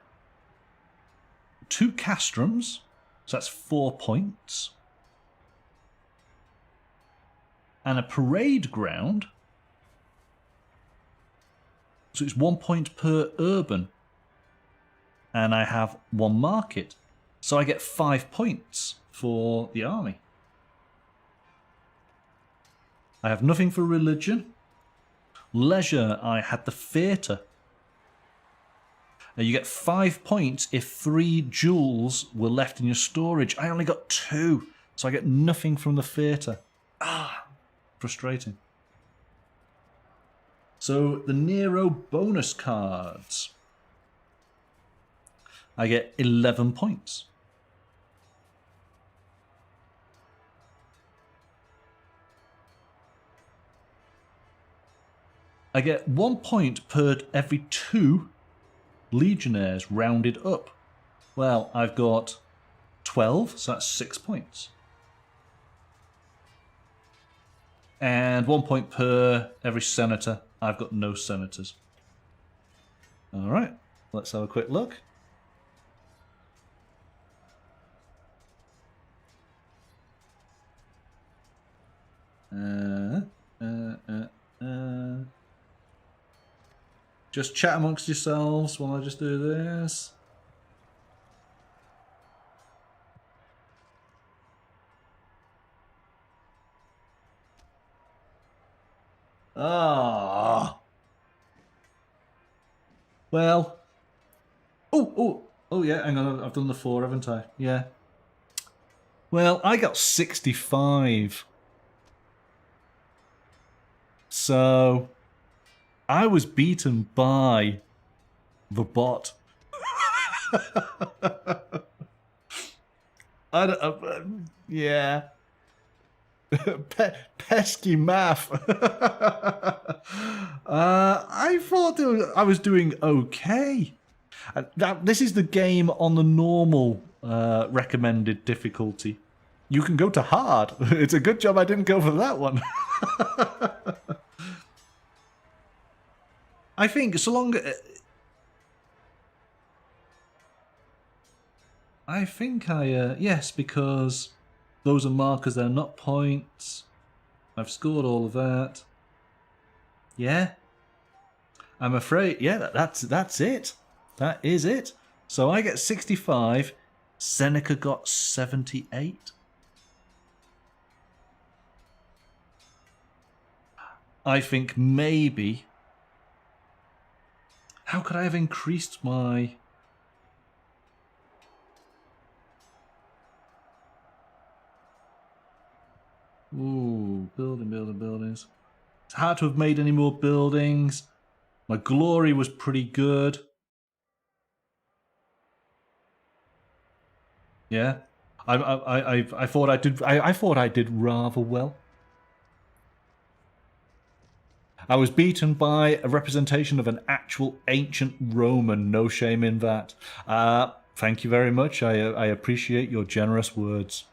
2 castrums, so that's 4 points. And a parade ground, so it's 1 point per urban. And I have 1 market, so I get 5 points for the army. I have nothing for religion. Leisure, I had the theatre. You get 5 points if 3 jewels were left in your storage. I only got 2, so I get nothing from the theatre. Frustrating. So the Nero bonus cards. I get 11 points. I get 1 point per every 2 legionnaires rounded up. Well, I've got 12, so that's 6 points. And 1 point per every senator. I've got no senators. All right, let's have a quick look. Just chat amongst yourselves while I just do this. Ah. Well. Oh, yeah, hang on, I've done the 4, haven't I? Yeah. Well, I got 65. So I was beaten by the bot. Yeah. Pesky math. I thought I was doing okay. This is the game on the normal recommended difficulty. You can go to hard. It's a good job I didn't go for that one. I think so long... I think yes, because those are markers, they're not points. I've scored all of that. Yeah. I'm afraid, yeah, that's it. That is it. So I get 65. Seneca got 78. I think maybe... How could I have increased my... Ooh, buildings. It's hard to have made any more buildings. My glory was pretty good. Yeah, I thought I did. I thought I did rather well. I was beaten by a representation of an actual ancient Roman. No shame in that. Thank you very much. I appreciate your generous words.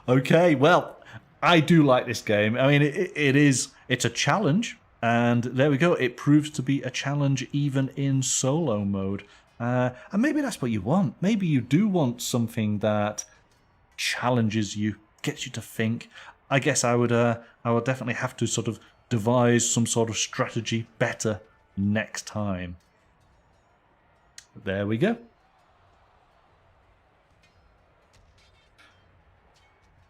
Okay, well, I do like this game. I mean, it's a challenge, and there we go. It proves to be a challenge even in solo mode. And maybe that's what you want. Maybe you do want something that challenges you, gets you to think. I guess I would definitely have to sort of devise some sort of strategy better next time. There we go.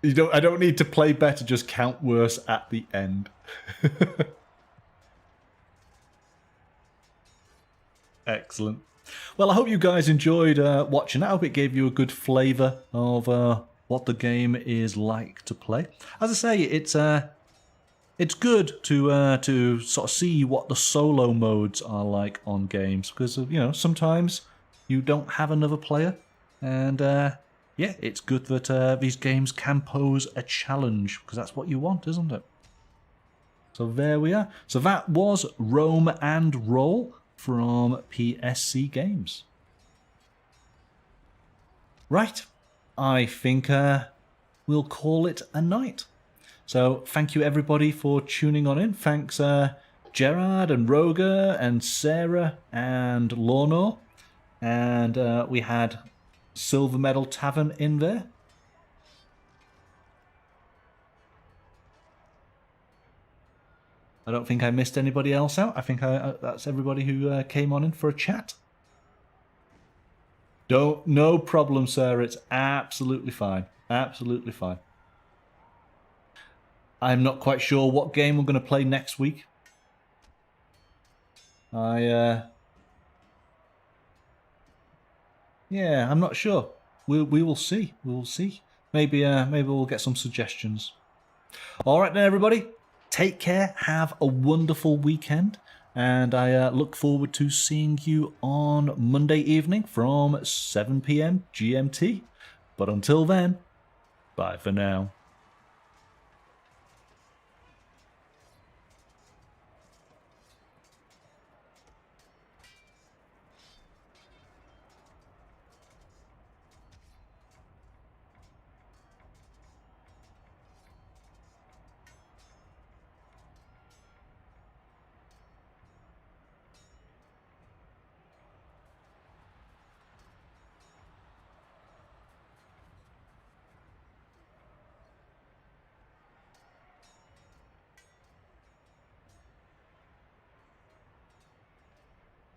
I don't need to play better, just count worse at the end. Excellent. Well, I hope you guys enjoyed watching. I hope it gave you a good flavour of what the game is like to play. As I say, it's good to sort of see what the solo modes are like on games, because you know, sometimes you don't have another player, and yeah, it's good that these games can pose a challenge, because that's what you want, isn't it? So there we are. So that was Roam and Roll from PSC Games. Right, I think we'll call it a night. So thank you everybody for tuning on in. Thanks Gerard and Roger and Sarah and Lornor. And we had Silver Medal Tavern in there. I don't think I missed anybody else out. I think that's everybody who came on in for a chat. No problem, sir. It's absolutely fine. Absolutely fine. I'm not quite sure what game we're going to play next week. Yeah, I'm not sure. We will see. We will see. Maybe we'll get some suggestions. All right then, everybody. Take care. Have a wonderful weekend. And I look forward to seeing you on Monday evening from 7 PM GMT. But until then, bye for now.